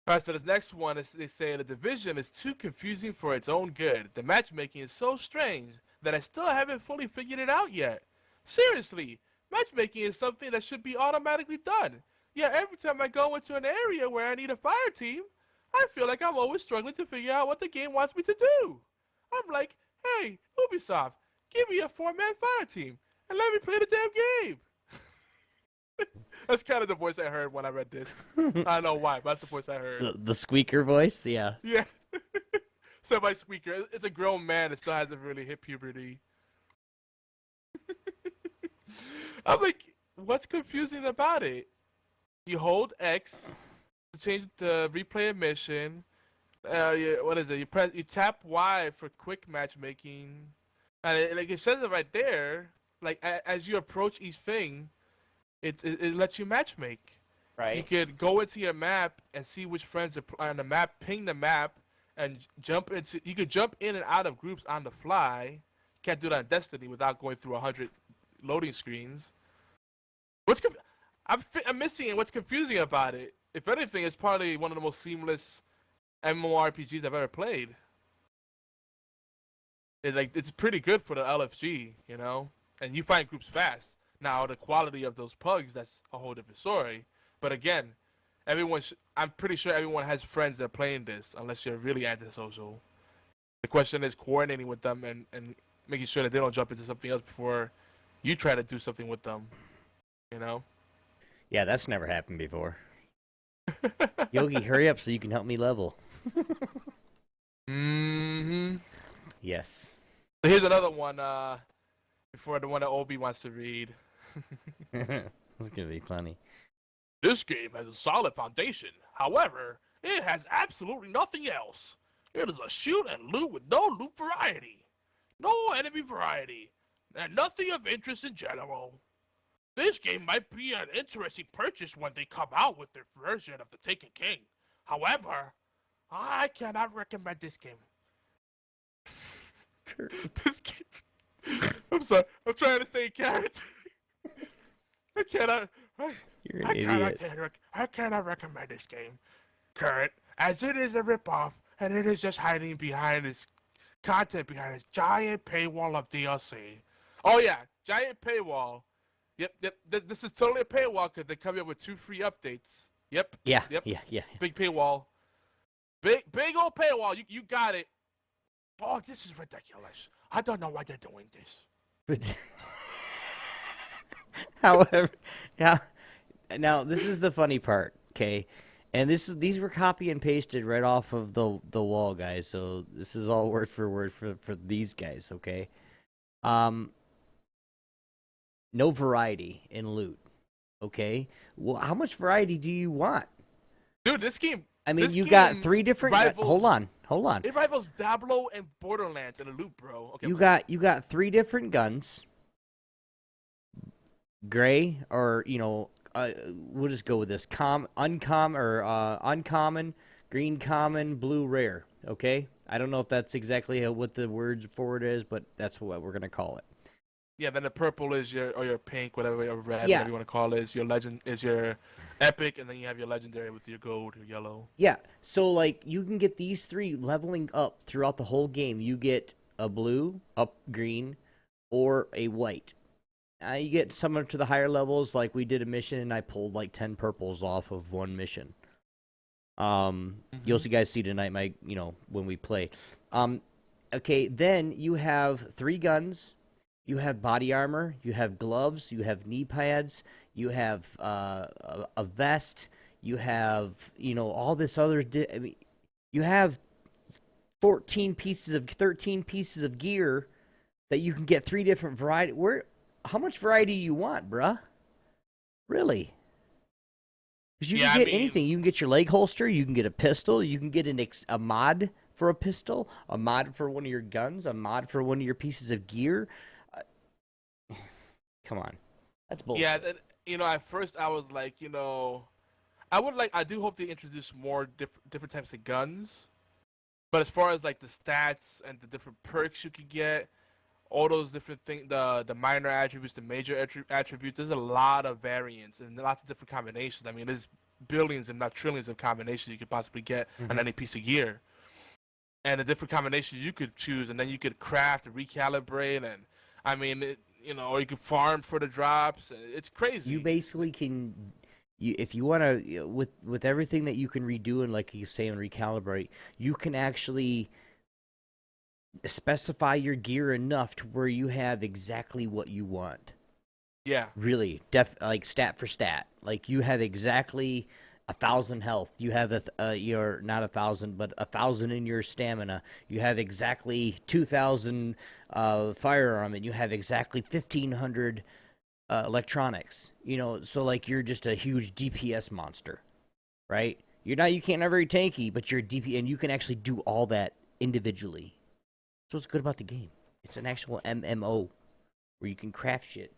All right, so the next one is they say The Division is too confusing for its own good. The matchmaking is so strange that I still haven't fully figured it out yet. Seriously, matchmaking is something that should be automatically done. Yet every time I go into an area where I need a fire team, I feel like I'm always struggling to figure out what the game wants me to do. I'm like, hey, Ubisoft, give me a 4-man fire team and let me play the damn game. That's kind of the voice I heard when I read this. I don't know why, but that's the voice I heard. The squeaker voice, yeah. Yeah. Semi-squeaker. It's a grown man that still hasn't really hit puberty. I'm like, what's confusing about it? You hold X to change the replay a mission. What is it? You tap Y for quick matchmaking, and it says it right there. Like as you approach each thing, it lets you matchmake. Right. You could go into your map and see which friends are on the map, ping the map, and jump into. You could jump in and out of groups on the fly. Can't do that in Destiny without going through 100 loading screens. I'm missing it. What's confusing about it? If anything, it's probably one of the most seamless MMORPGs I've ever played. It's pretty good for the LFG, you know. And you find groups fast. Now the quality of those pugs, that's a whole different story. But again, I'm pretty sure everyone has friends that are playing this, unless you're really antisocial. The question is coordinating with them and making sure that they don't jump into something else before you try to do something with them. You know? Yeah, that's never happened before. Yogi, hurry up so you can help me level. Mm-hmm. Yes. So here's another one, before the one that Obi wants to read. That's gonna be funny. This game has a solid foundation. However, it has absolutely nothing else. It is a shoot and loot with no loot variety, no enemy variety, and nothing of interest in general. This game might be an interesting purchase when they come out with their version of the Taken King. However, I cannot recommend this game. This game. I'm sorry. I'm trying to stay in character. I cannot. You're an idiot. I cannot recommend this game, Kurt, as it is a ripoff and it is just hiding behind this content behind this giant paywall of DLC. Oh yeah, giant paywall. Yep. This is totally a paywall because they come up with 2 free updates. Yep. Yeah. Big paywall. Big old paywall. You got it. Oh, this is ridiculous. I don't know why they're doing this. But however, yeah. Now this is the funny part, okay? And these were copy and pasted right off of the wall, guys. So this is all word for word for these guys, okay? No variety in loot, okay? Well, how much variety do you want? Dude, this game. I mean, you got 3 different. Hold on. It rivals Diablo and Borderlands in a loot, bro. Okay. You got 3 different guns. Gray, or we'll just go with this: uncommon, green common, blue rare. Okay, I don't know if that's exactly what the word for it is, but that's what we're gonna call it. Yeah, then the purple is your pink, whatever, or red, whatever you want to call it. Is your legend, is your epic, and then you have your legendary with your gold or yellow. Yeah, so like you can get these 3 leveling up throughout the whole game. You get a blue, a green, or a white. You get some up to the higher levels, like we did a mission, and I pulled like 10 purples off of one mission. You'll guys see tonight, when we play. Okay, then you have 3 guns. You have body armor, you have gloves, you have knee pads, you have a vest, you have all this other. You have 13 pieces of gear that you can get 3 different variety. How much variety do you want, bruh? Really? Because you can get anything. You can get your leg holster. You can get a pistol. You can get a mod for a pistol, a mod for one of your guns, a mod for one of your pieces of gear. Come on, that's bullshit. Yeah, at first I was like, I do hope they introduce more different types of guns. But as far as like the stats and the different perks you could get, all those different things, the minor attributes, the major attributes, there's a lot of variants and lots of different combinations. I mean, there's billions, if not trillions, of combinations you could possibly get on any piece of gear. And the different combinations you could choose, and then you could craft and recalibrate, and I mean, or you could farm for the drops. It's crazy. You basically can, if you want to, with everything that you can redo and like you say and recalibrate, you can actually specify your gear enough to where you have exactly what you want. Yeah. Really, like stat for stat. Like you have exactly 1,000 health. You have you're not 1,000, but 1,000 in your stamina. You have exactly 2,000 firearm, and you have exactly 1,500 electronics. So like you're just a huge DPS monster, right? You can't have very tanky, but you're DP, and you can actually do all that individually. That's what's good about the game. It's an actual MMO where you can craft shit.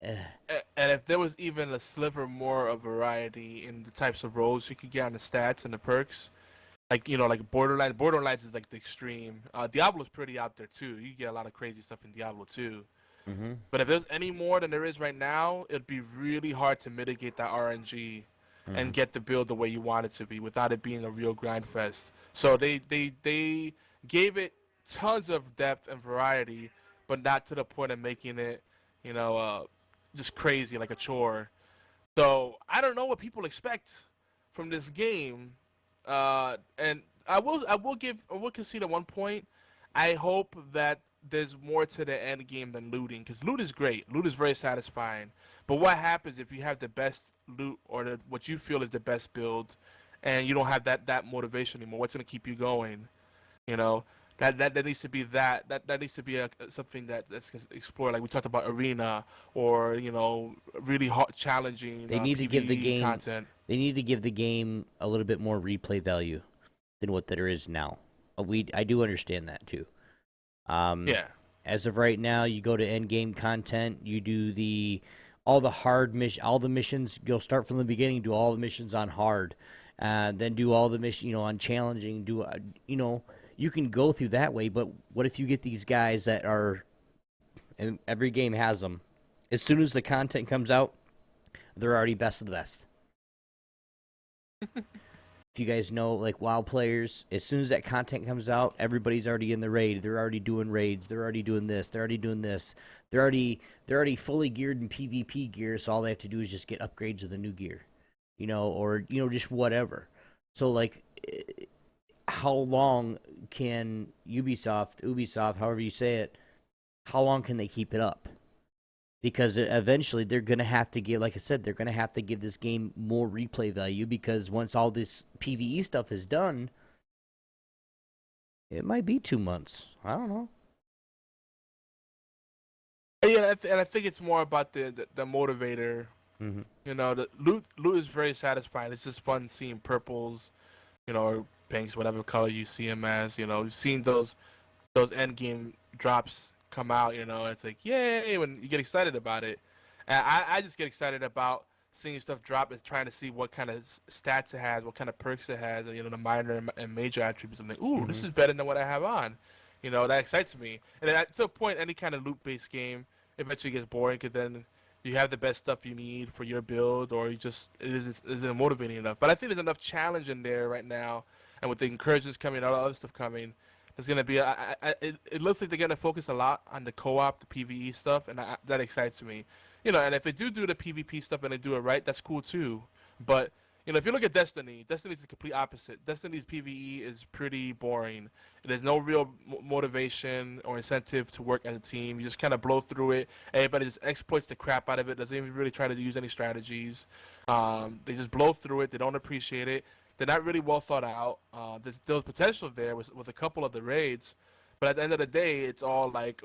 And if there was even a sliver more of variety in the types of roles you could get on the stats and the perks, like like Borderlands is like the extreme. Diablo's pretty out there too. You get a lot of crazy stuff in Diablo too. Mm-hmm. But if there's any more than there is right now, it'd be really hard to mitigate that RNG and get the build the way you want it to be without it being a real grind fest. So they gave it tons of depth and variety, but not to the point of making it, just crazy like a chore. So I don't know what people expect from this game, and I will concede at one point. I hope that there's more to the end game than looting, because loot is great. Loot is very satisfying. But what happens if you have the best loot or what you feel is the best build, and you don't have that motivation anymore? What's gonna keep you going? That needs to be that needs to be something that's explored. Like we talked about arena or really hard challenging. They need to give the PvE game content. They need to give the game a little bit more replay value than what there is now. I do understand that too. Yeah. As of right now, you go to end game content. You do all the missions. You'll start from the beginning. Do all the missions on hard, then do all the mission on challenging. You can go through that way, but what if you get these guys that are, and every game has them, as soon as the content comes out, they're already best of the best. If you guys know, like WoW players, as soon as that content comes out, everybody's already in the raid. They're already doing raids. They're already doing this. They're already doing this. They're already fully geared in PvP gear, so all they have to do is just get upgrades of the new gear, or just whatever. So like, how long can Ubisoft, however you say it, how long can they keep it up? Because eventually they're going to have to give, like I said, they're going to have to give this game more replay value, because once all this PvE stuff is done, it might be 2 months. I don't know. Yeah, and I think it's more about the motivator. Mm-hmm. The loot is very satisfying. It's just fun seeing purples, or pinks, whatever color you see them as. You've seen those end game drops come out. It's like yay when you get excited about it. And I just get excited about seeing stuff drop and trying to see what kind of stats it has, what kind of perks it has, the minor and major attributes. I'm like, ooh, this is better than what I have on. That excites me. And then to a point, any kind of loot-based game eventually gets boring, because then you have the best stuff you need for your build, or it isn't motivating enough. But I think there's enough challenge in there right now, and with the incursions coming, all the other stuff coming, there's gonna be. It looks like they're gonna focus a lot on the co-op, the PvE stuff, and that excites me. And if they do the PvP stuff and they do it right, that's cool too. But if you look at Destiny's the complete opposite. Destiny's PvE is pretty boring. There's no real motivation or incentive to work as a team. You just kind of blow through it. Everybody just exploits the crap out of it. Doesn't even really try to use any strategies. They just blow through it. They don't appreciate it. They're not really well thought out. There's potential there with a couple of the raids. But at the end of the day, it's all like,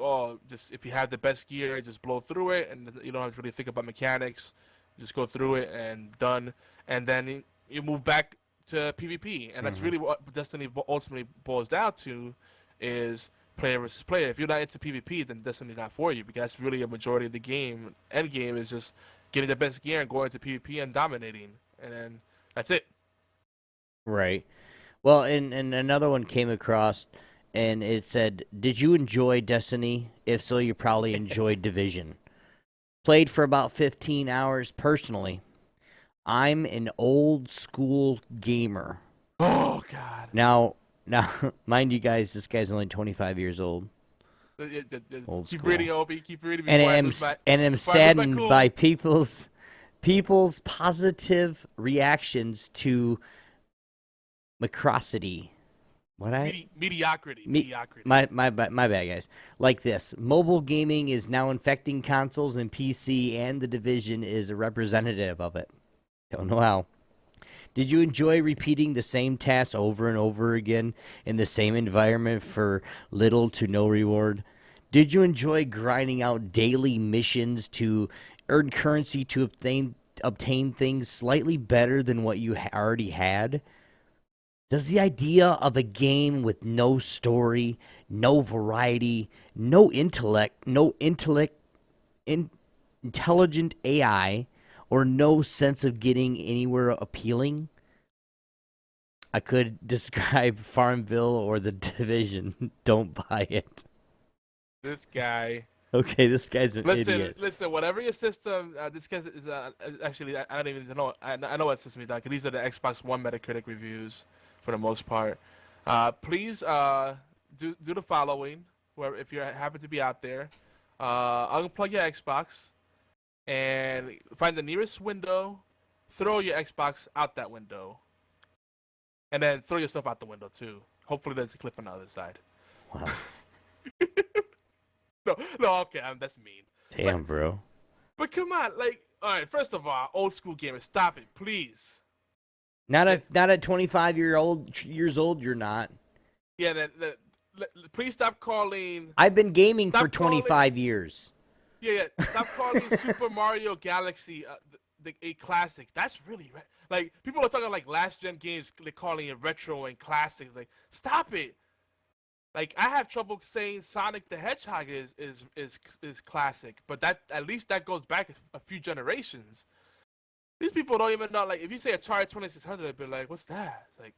just if you have the best gear, just blow through it, and you don't have to really think about mechanics. Just go through it and done. And then you move back to PvP. And that's really what Destiny ultimately boils down to, is player versus player. If you're not into PvP, then Destiny's not for you, because that's really a majority of the game. End game is just getting the best gear and going into PvP and dominating. And then that's it. Right. Well, and another one came across, and it said, did you enjoy Destiny? If so, you probably enjoyed Division. Played for about 15 hours personally. I'm an old school gamer. Oh, God. Now, mind you guys, this guy's only 25 years old. Old keep school. reading, Obi. Keep reading. And am saddened by people's positive reactions to macrosity. Mediocrity. My bad, guys. Like this, mobile gaming is now infecting consoles and PC, and The Division is a representative of it. Don't know how. Did you enjoy repeating the same tasks over and over again in the same environment for little to no reward? Did you enjoy grinding out daily missions to earn currency to obtain things slightly better than what you already had? Does the idea of a game with no story, no variety, no intelligent AI, or no sense of getting anywhere appealing? I could describe Farmville or The Division. Don't buy it. This guy. Okay, this guy's an idiot. Listen, whatever your system, this guy is actually, I don't even know. I know what system he's on, because these are the Xbox One Metacritic reviews for the most part. Please do the following, where if you happen to be out there, unplug your Xbox and find the nearest window, throw your Xbox out that window, and then throw yourself out the window too. Hopefully there's a cliff on the other side. Wow. No, okay, that's mean. Damn, bro. But come on, like, all right, first of all, old school gamers, stop it, please. Not at 25 years old, you're not. Yeah, please stop calling. I've been gaming for 25 years. Yeah, stop calling Super Mario Galaxy a classic. That's really like, people are talking like last gen games. They're calling it retro and classics. Like, stop it. Like, I have trouble saying Sonic the Hedgehog is classic, but that, at least that goes back a few generations. These people don't even know. Like, if you say Atari 2600, they'd be like, "What's that?" It's like,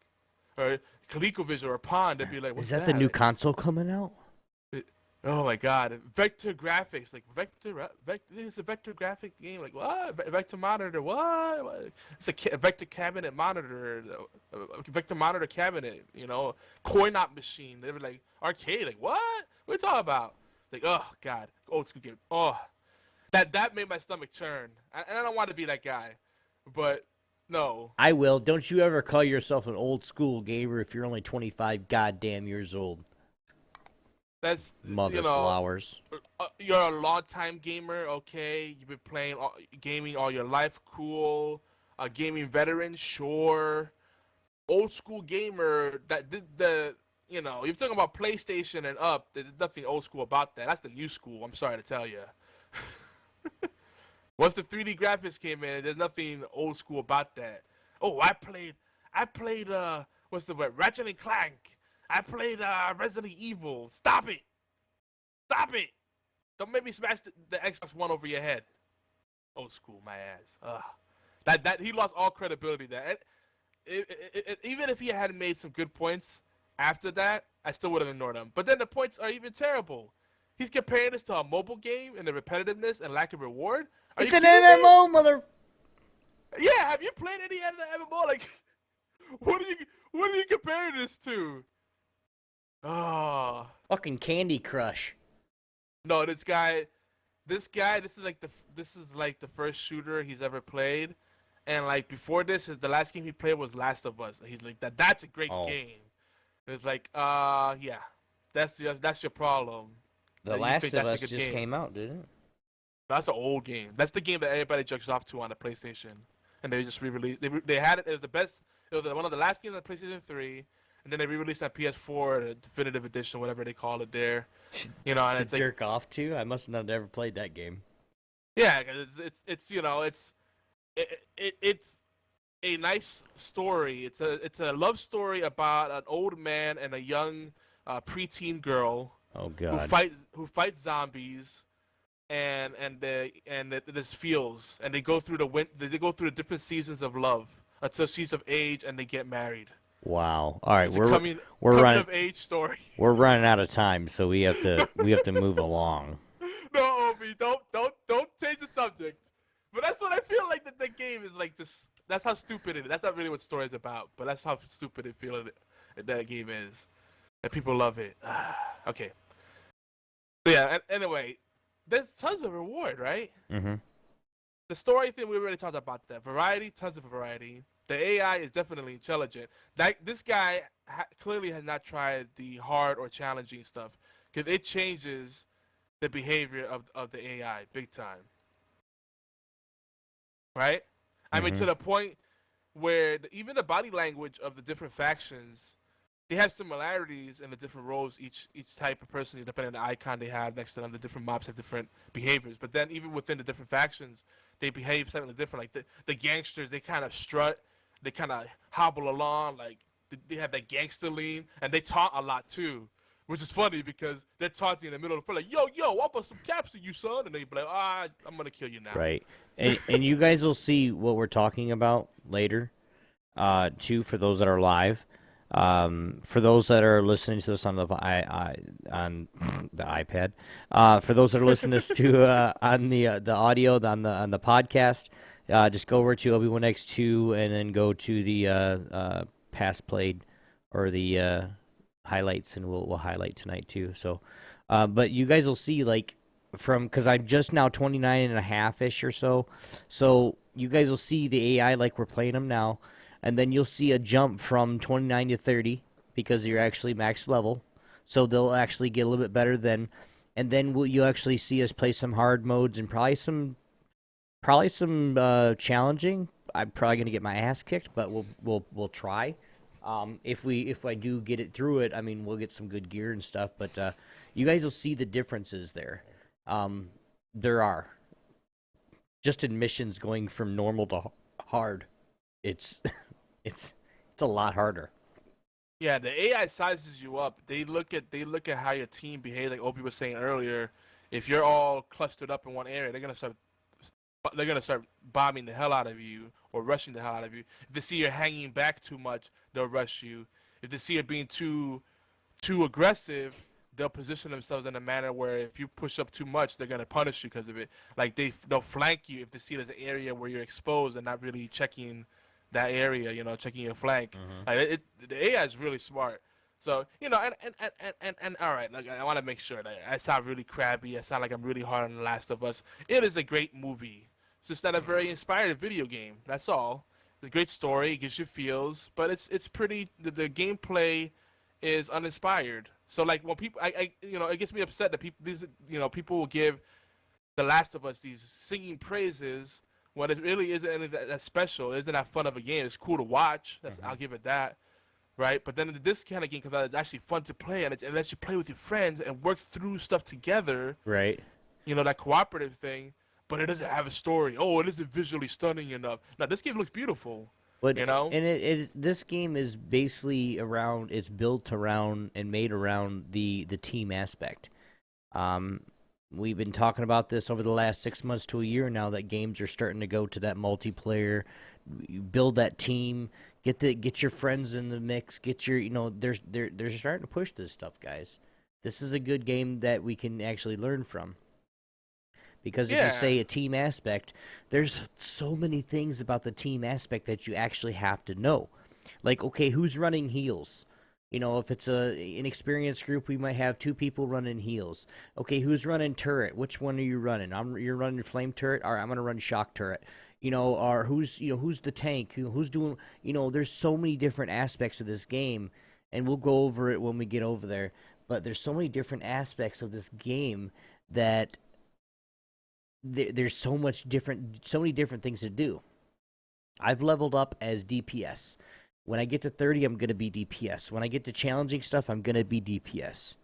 or ColecoVision or Pond, they'd be like, "What's that?" Is that the new console coming out? Oh my God! Vector graphics, like it's a vector graphic game. Like, what? Vector monitor, what? It's a vector cabinet monitor, a vector monitor cabinet. You know, coin-op machine. They were like arcade. Like, what? What are you talking about? Like, oh God, old school game. Oh, that made my stomach turn. And I don't want to be that guy, but no. I will. Don't you ever call yourself an old school gamer if you're only 25 goddamn years old. That's, Mother flowers. You're a long-time gamer, okay? You've been playing gaming all your life, cool. A gaming veteran, sure. Old school gamer that did the, you're talking about PlayStation and up. There's nothing old school about that. That's the new school. I'm sorry to tell you. Once the 3D graphics came in, there's nothing old school about that. Oh, I played. What's the word? Ratchet and Clank. I played Resident Evil. Stop it! Stop it! Don't make me smash the Xbox One over your head. Old school, my ass. That he lost all credibility there. Even if he had made some good points after that, I still would have ignored him. But then the points are even terrible. He's comparing this to a mobile game and the repetitiveness and lack of reward. It's an MMO, mother. Yeah, have you played any MMO? Like, what are you comparing this to? Oh, fucking Candy Crush. No, this is like the first shooter he's ever played, and like before this, the last game he played was Last of Us. He's like that's a great game. It's like, yeah, that's your problem. The Last of Us just came out, didn't it? That's an old game. That's the game that everybody judged off to on the PlayStation, and they just re-released. They had it. It was the best. It was one of the last games on PlayStation 3. And then they re-released that PS4, the definitive edition, whatever they call it there. And it's jerk off to. I must not have ever played that game. Yeah, it's a nice story. It's a love story about an old man and a young preteen girl. Oh God. Who fight zombies, and this feels, and they go through the different seasons of love until she's of age and they get married. Wow. All right, we're coming running of age story. We're running out of time, so we have to move along. No, Obi, don't change the subject. But that's what I feel like that the game is like. Just that's how stupid it is. That's not really what the story is about, but that's how stupid it feels that game is. And people love it. Okay. So yeah. Anyway, there's tons of reward, right? Mm-hmm. The story thing we already talked about that. Variety, tons of variety. The AI is definitely intelligent. This guy clearly has not tried the hard or challenging stuff, because it changes the behavior of the AI big time. Right? I mean, to the point where even the body language of the different factions, they have similarities in the different roles each type of person, depending on the icon they have next to them. The different mobs have different behaviors, but then even within the different factions, they behave slightly different. Like the gangsters, they kind of strut, they kind of hobble along, like they have that gangster lean, and they taunt a lot too, which is funny because they're taunting in the middle of the fight, like, yo, I'm about to capture you, son, and they be like, I'm gonna kill you now. Right, and you guys will see what we're talking about later, too, for those that are live. For those that are listening to this on the on the iPad, for those that are listening to this on the audio on the podcast, just go over to Obi-Wan X2 and then go to the past played or the highlights, and we'll highlight tonight too. So, but you guys will see because I'm just now 29.5-ish or so. So you guys will see the AI like we're playing them now. And then you'll see a jump from 29 to 30 because you're actually max level. So they'll actually get a little bit better then. And then you'll actually see us play some hard modes and probably some challenging. I'm probably gonna get my ass kicked, but we'll try. If I do get it through it, I mean we'll get some good gear and stuff. But you guys will see the differences there. There are just in missions going from normal to hard. It's a lot harder. Yeah, the AI sizes you up. They look at how your team behaves. Like Opie was saying earlier, if you're all clustered up in one area, they're gonna start bombing the hell out of you or rushing the hell out of you. If they see you're hanging back too much, they'll rush you. If they see you're being too aggressive, they'll position themselves in a manner where if you push up too much, they're gonna punish you because of it. Like they'll flank you if they see there's an area where you're exposed and not really checking that area, checking your flank. Like the AI is really smart. So, and all right, like, I want to make sure that I sound really crabby. I sound like I'm really hard on The Last of Us. It is a great movie. It's just not a very inspired video game. That's all. It's a great story. It gives you feels, but it's pretty. The gameplay is uninspired. So, like, when people, it gets me upset that people will give The Last of Us these singing praises. When it really isn't anything that special, it isn't that fun of a game. It's cool to watch. I'll give it that, right? But then this kind of game comes out, it's actually fun to play, and it lets you play with your friends and work through stuff together. Right. That cooperative thing. But it doesn't have a story. Oh, it isn't visually stunning enough. Now this game looks beautiful. But and this game is basically it's built around and made around the team aspect. We've been talking about this over the last 6 months to a year now that games are starting to go to that multiplayer. You build that team, get your friends in the mix, get your they're starting to push this stuff, guys. This is a good game that we can actually learn from. Because if you say a team aspect, there's so many things about the team aspect that you actually have to know. Like, okay, who's running heals? If it's an inexperienced group, we might have 2 people running heals. Okay, who's running turret? Which one are you running? You're running flame turret? All right, I'm going to run shock turret. Or who's the tank? Who's doing, there's so many different aspects of this game, and we'll go over it when we get over there. But there's so many different aspects of this game that there's so many different things to do. I've leveled up as DPS. When I get to 30, I'm going to be DPS. When I get to challenging stuff, I'm going to be DPS.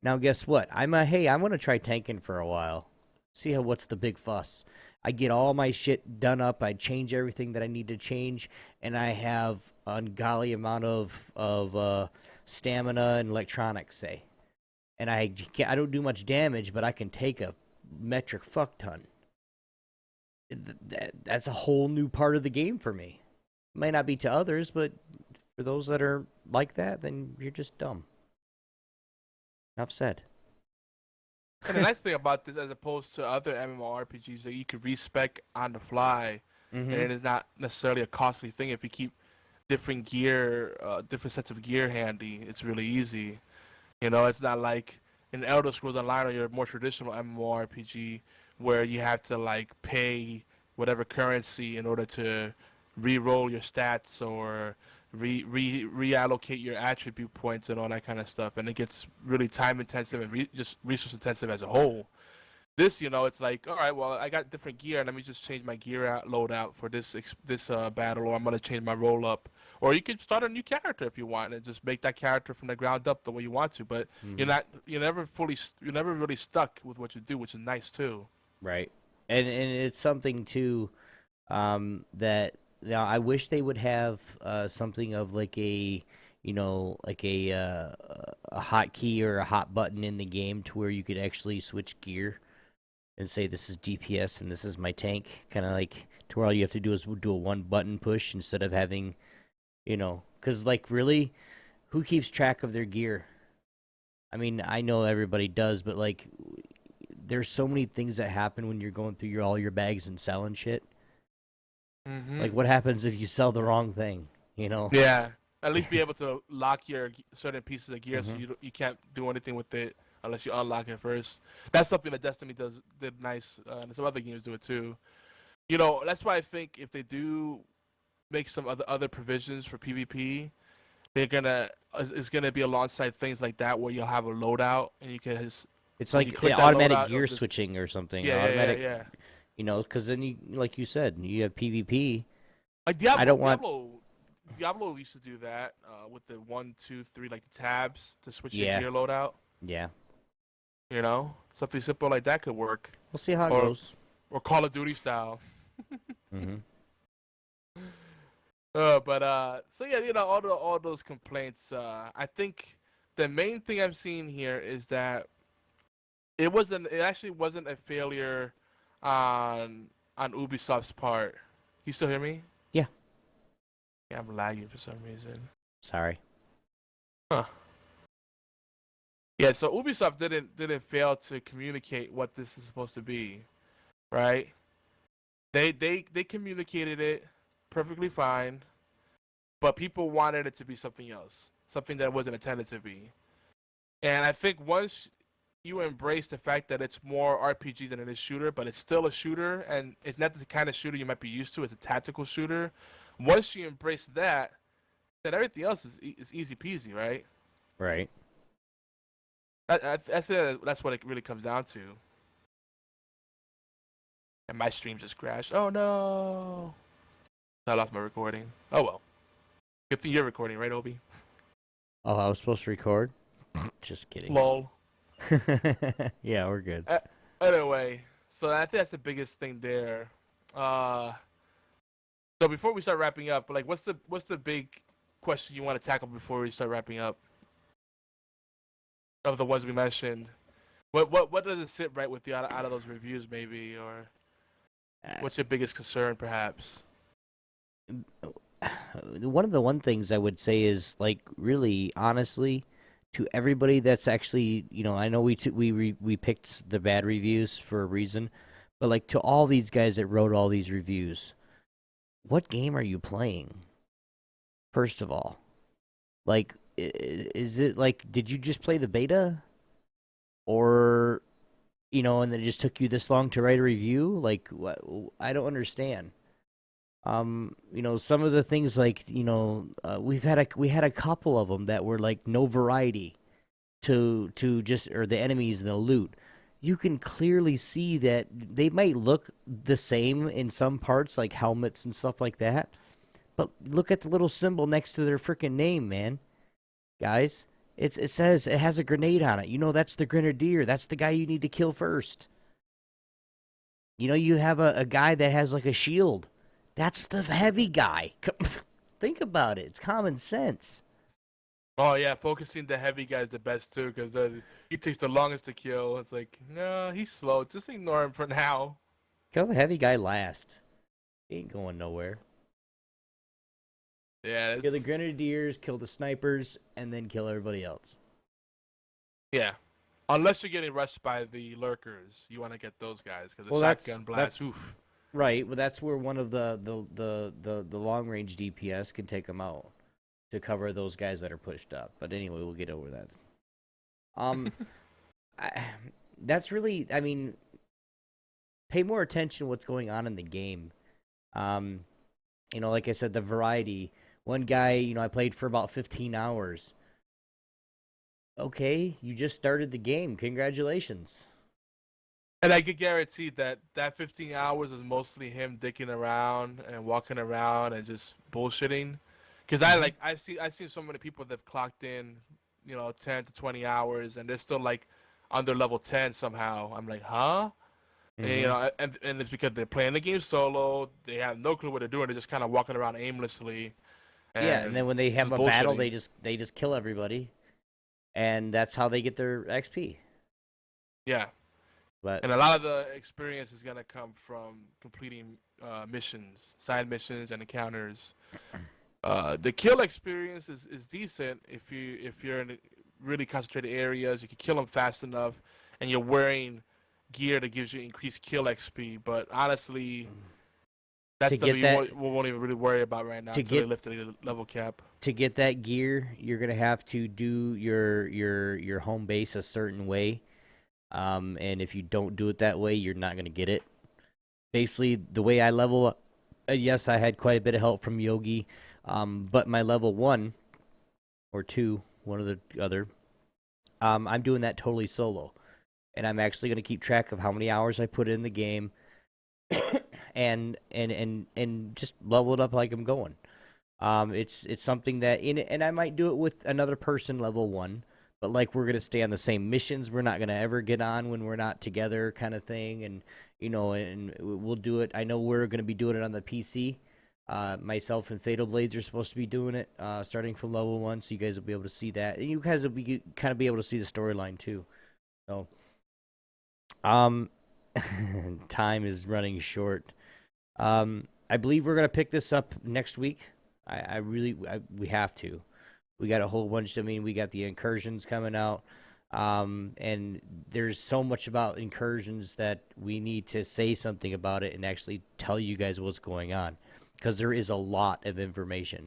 Now, guess what? I want to try tanking for a while. See what's the big fuss. I get all my shit done up. I change everything that I need to change, and I have an ungodly amount of stamina and electronics, say. And I don't do much damage, but I can take a metric fuck ton. That's a whole new part of the game for me. Might not be to others, but for those that are like that, then you're just dumb. Enough said. And the nice thing about this, as opposed to other MMORPGs, that you can respec on the fly, and it is not necessarily a costly thing. If you keep different gear, different sets of gear handy, it's really easy. It's not like in Elder Scrolls Online or your more traditional MMORPG where you have to pay whatever currency in order to re-roll your stats or reallocate your attribute points and all that kind of stuff, and it gets really time intensive and just resource intensive as a whole. This, it's like, all right, well, I got different gear, and let me just change my gear loadout for this battle, or I'm gonna change my roll up, or you could start a new character if you want, and just make that character from the ground up the way you want to. But you're never really stuck with what you do, which is nice too. Right, and it's something too that I wish they would have something of like a a hotkey or a hot button in the game to where you could actually switch gear and say this is DPS and this is my tank, kind of like to where all you have to do is do a one button push instead of having, because like really, who keeps track of their gear? I mean, I know everybody does, but like, there's so many things that happen when you're going through all your bags and selling shit. Mm-hmm. Like, what happens if you sell the wrong thing? Yeah, at least be able to lock your certain pieces of gear, so you can't do anything with it unless you unlock it first. That's something that Destiny did nice, and some other games do it too. That's why I think if they do make some other provisions for PvP, it's gonna be alongside things like that where you'll have a loadout and you can. It's like automatic gear switching or something. Yeah. Because then you, like you said, you have PvP. Like Diablo used to do that with the 1, 2, 3, like the tabs to switch your gear loadout. Yeah. Something simple like that could work. We'll see how it goes. Or Call of Duty style. Mm-hmm. So yeah, all those complaints. I think the main thing I'm seeing here is that it actually wasn't a failure on Ubisoft's part. You still hear me? Yeah. Yeah, I'm lagging for some reason. Sorry. Huh. Yeah, so Ubisoft didn't fail to communicate what this is supposed to be, right? They communicated it perfectly fine, but people wanted it to be something else, something that it wasn't intended to be. And I think once you embrace the fact that it's more RPG than it is shooter, but it's still a shooter, and it's not the kind of shooter you might be used to. It's a tactical shooter. Once you embrace that, then everything else is easy peasy, right? Right. That's what it really comes down to. And my stream just crashed. Oh no! I lost my recording. Oh well. Good thing you're recording, right, Obi? Oh, I was supposed to record? Just kidding. Lol. Yeah, we're good. Anyway, so I think that's the biggest thing there. So before we start wrapping up, like, what's the big question you want to tackle before we start wrapping up? Of the ones we mentioned, what doesn't sit right with you out of those reviews, maybe, or what's your biggest concern, perhaps? One of the things I would say is, like, really, honestly, to everybody that's actually, I know we picked the bad reviews for a reason, but like to all these guys that wrote all these reviews, what game are you playing? First of all, like, is it like, did you just play the beta, or, and then it just took you this long to write a review? Like, I don't understand. Some of the things, like, we had a couple of them that were like no variety to just, or the enemies and the loot. You can clearly see that they might look the same in some parts, like helmets and stuff like that, but look at the little symbol next to their freaking name, man. Guys, it says it has a grenade on it. That's the grenadier. That's the guy you need to kill first. You have a guy that has like a shield. That's the heavy guy. Think about it. It's common sense. Oh yeah, focusing the heavy guy is the best too, because he takes the longest to kill. It's like, no, he's slow. Just ignore him for now. Kill the heavy guy last. He ain't going nowhere. Yeah. Kill the grenadiers, kill the snipers, and then kill everybody else. Yeah. Unless you're getting rushed by the lurkers, you want to get those guys, because the shotgun blast. Oof. Right, well, that's where one of the long range DPS can take them out to cover those guys that are pushed up. But anyway, we'll get over that. That's really, I mean, pay more attention to what's going on in the game. Like I said, the variety. One guy, I played for about 15 hours. Okay, you just started the game. Congratulations. And I could guarantee that 15 hours is mostly him dicking around and walking around and just bullshitting. Because I've seen so many people that've clocked in, 10 to 20 hours and they're still like under level 10 somehow. I'm like, huh? And, and it's because they're playing the game solo. They have no clue what they're doing. They're just kind of walking around aimlessly. And then when they have a battle, they bullshitting. just kill everybody, and that's how they get their XP. Yeah. But And a lot of the experience is gonna come from completing missions, side missions, and encounters. The kill experience is decent if you're in really concentrated areas. You can kill them fast enough, and you're wearing gear that gives you increased kill XP. But honestly, that's stuff we won't even really worry about right now until they lift the level cap. To get that gear, you're gonna have to do your home base a certain way. And if you don't do it that way, you're not going to get it. Basically, the way I level up, yes, I had quite a bit of help from Yogi, but my level 1 or 2, one or the other, I'm doing that totally solo. And I'm actually going to keep track of how many hours I put in the game and just level it up like I'm going. It's something that, and I might do it with another person level 1. But like we're gonna stay on the same missions. We're not gonna ever get on when we're not together, kind of thing. And and we'll do it. I know we're gonna be doing it on the PC. Myself and Fatal Blades are supposed to be doing it, starting from level 1. So you guys will be able to see that, and you guys will be kind of be able to see the storyline too. So, time is running short. I believe we're gonna pick this up next week. We have to. We got a whole bunch. We got the incursions coming out, and there's so much about incursions that we need to say something about it and actually tell you guys what's going on, because there is a lot of information.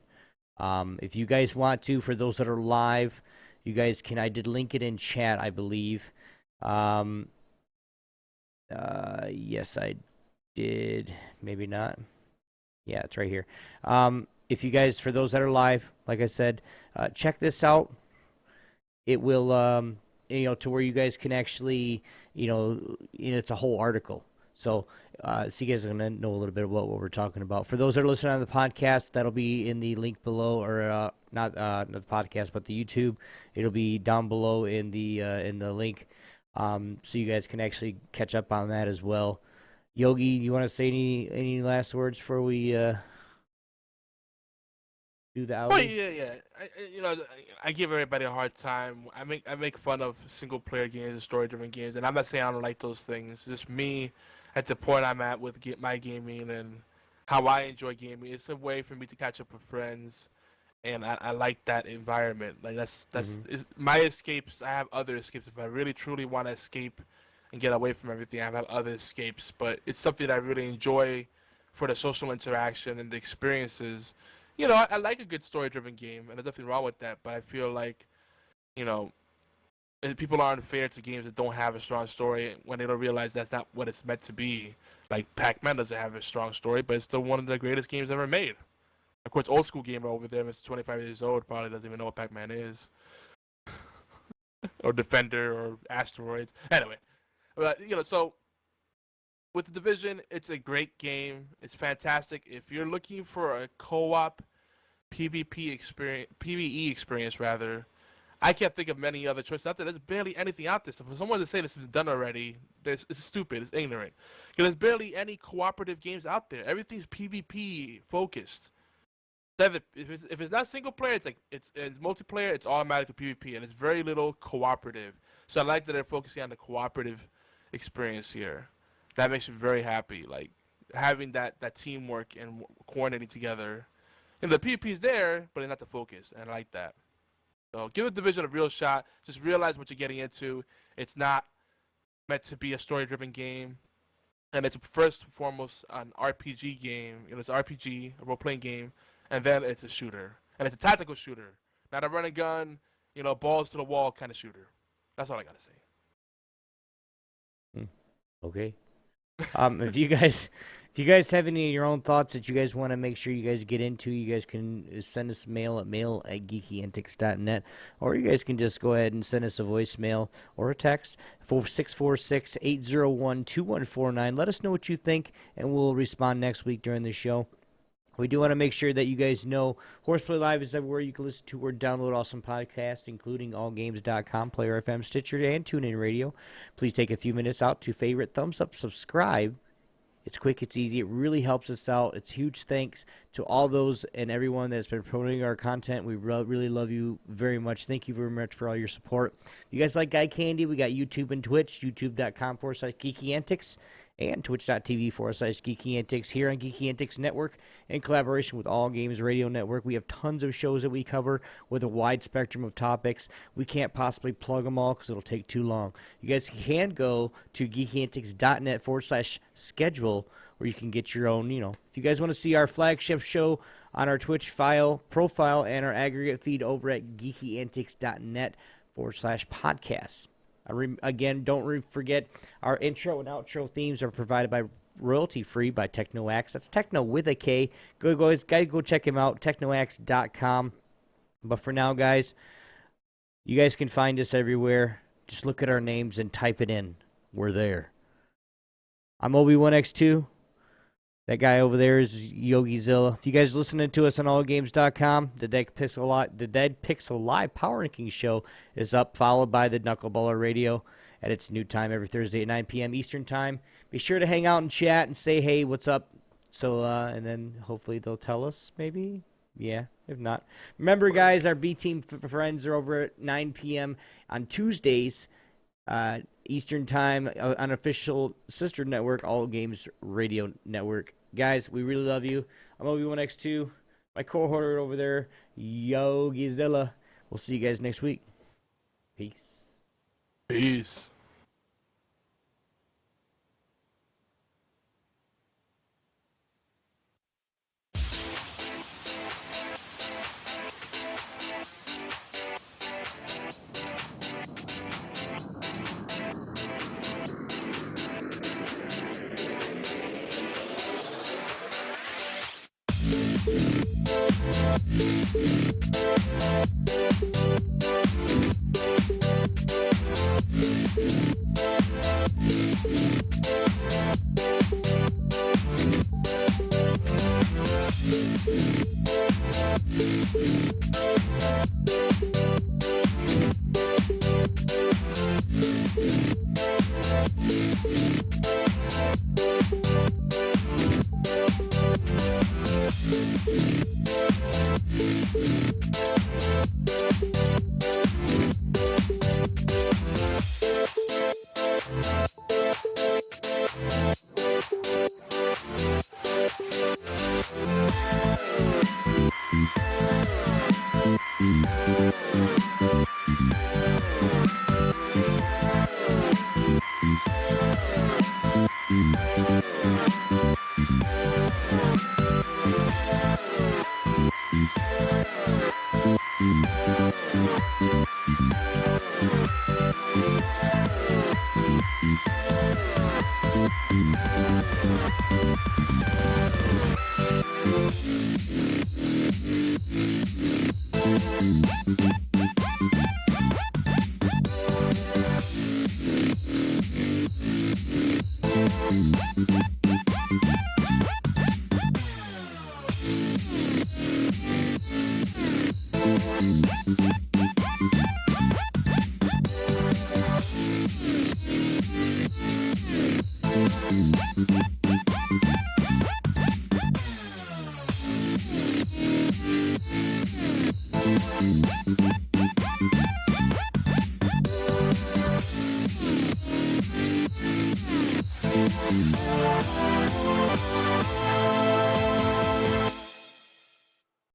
If you guys want to, for those that are live, you guys can. I did link it in chat, I believe. Yes, I did. Maybe not. Yeah, it's right here. If you guys, for those that are live, like I said, check this out. It will, to where you guys can actually, it's a whole article. So you guys are going to know a little bit about what we're talking about. For those that are listening on the podcast, that'll be in the link below, or not the podcast, but the YouTube. It'll be down below in the link, so you guys can actually catch up on that as well. Yogi, you want to say any last words before we do the outing? Well, yeah. I give everybody a hard time. I make fun of single player games and story driven games, and I'm not saying I don't like those things. Just me at the point I'm at with my gaming and how I enjoy gaming. It's a way for me to catch up with friends, and I like that environment. Like that's my escapes. I have other escapes. If I really truly want to escape and get away from everything, I have other escapes. But it's something that I really enjoy for the social interaction and the experiences. I like a good story-driven game, and there's nothing wrong with that. But I feel like, people are unfair to games that don't have a strong story when they don't realize that's not what it's meant to be. Like Pac-Man doesn't have a strong story, but it's still one of the greatest games ever made. Of course, old school gamer over there, Mr. 25 years old, probably doesn't even know what Pac-Man is, or Defender, or Asteroids. Anyway, but so. With The Division, it's a great game. It's fantastic. If you're looking for a co-op PvE experience, I can't think of many other choices out there. There's barely anything out there. So for someone to say this is done already, it's stupid. It's ignorant. Because there's barely any cooperative games out there. Everything's PvP focused. If it's not single player, it's multiplayer. It's automatically PvP, and it's very little cooperative. So I like that they're focusing on the cooperative experience here. That makes me very happy. Like having that teamwork and coordinating together. The PvP's there, but it's not the focus, and I like that. So give The Division a real shot. Just realize what you're getting into. It's not meant to be a story-driven game, and it's first and foremost an RPG game. It's an RPG, a role-playing game, and then it's a shooter, and it's a tactical shooter, not a run and gun, balls to the wall kind of shooter. That's all I gotta say. Okay. If you guys If you guys have any of your own thoughts that you guys want to make sure you guys get into, you guys can send us mail at geekyantics.net, or you guys can just go ahead and send us a voicemail or a text, 646-801-2149. Let us know what you think, and we'll respond next week during the show. We do want to make sure that you guys know HorsePlay Live is everywhere you can listen to or download awesome podcasts, including allgames.com, Player FM, Stitcher, and TuneIn Radio. Please take a few minutes out to favorite, thumbs up, subscribe. It's quick, it's easy, it really helps us out. It's huge thanks to all those and everyone that's been promoting our content. We really love you very much. Thank you very much for all your support. If you guys like Guy Candy, we got YouTube and Twitch, youtube.com/geekyantics, and twitch.tv/geekyantics here on Geeky Antics Network in collaboration with All Games Radio Network. We have tons of shows that we cover with a wide spectrum of topics. We can't possibly plug them all because it'll take too long. You guys can go to geekyantics.net/schedule where you can get your own, if you guys want to see our flagship show on our Twitch profile and our aggregate feed over at geekyantics.net/podcast. Again, don't forget our intro and outro themes are provided by royalty-free by TechnoAxe. That's Techno with a K. Go check him out, technoaxe.com. But for now, guys, you guys can find us everywhere. Just look at our names and type it in. We're there. I'm Obi1X2. That guy over there is Yogizilla. If you guys are listening to us on allgames.com, the Dead Pixel Live Power Ranking Show is up, followed by the Knuckleballer Radio at its new time every Thursday at 9 p.m. Eastern Time. Be sure to hang out and chat and say, hey, what's up? So, and then hopefully they'll tell us, maybe. Yeah, if not. Remember, guys, our B-Team friends are over at 9 p.m. on Tuesdays, Eastern Time, on official sister network, All Games Radio Network. Guys, we really love you. I'm Obi1X2. My cohort over there, Yogizilla. We'll see you guys next week. Peace. Peace.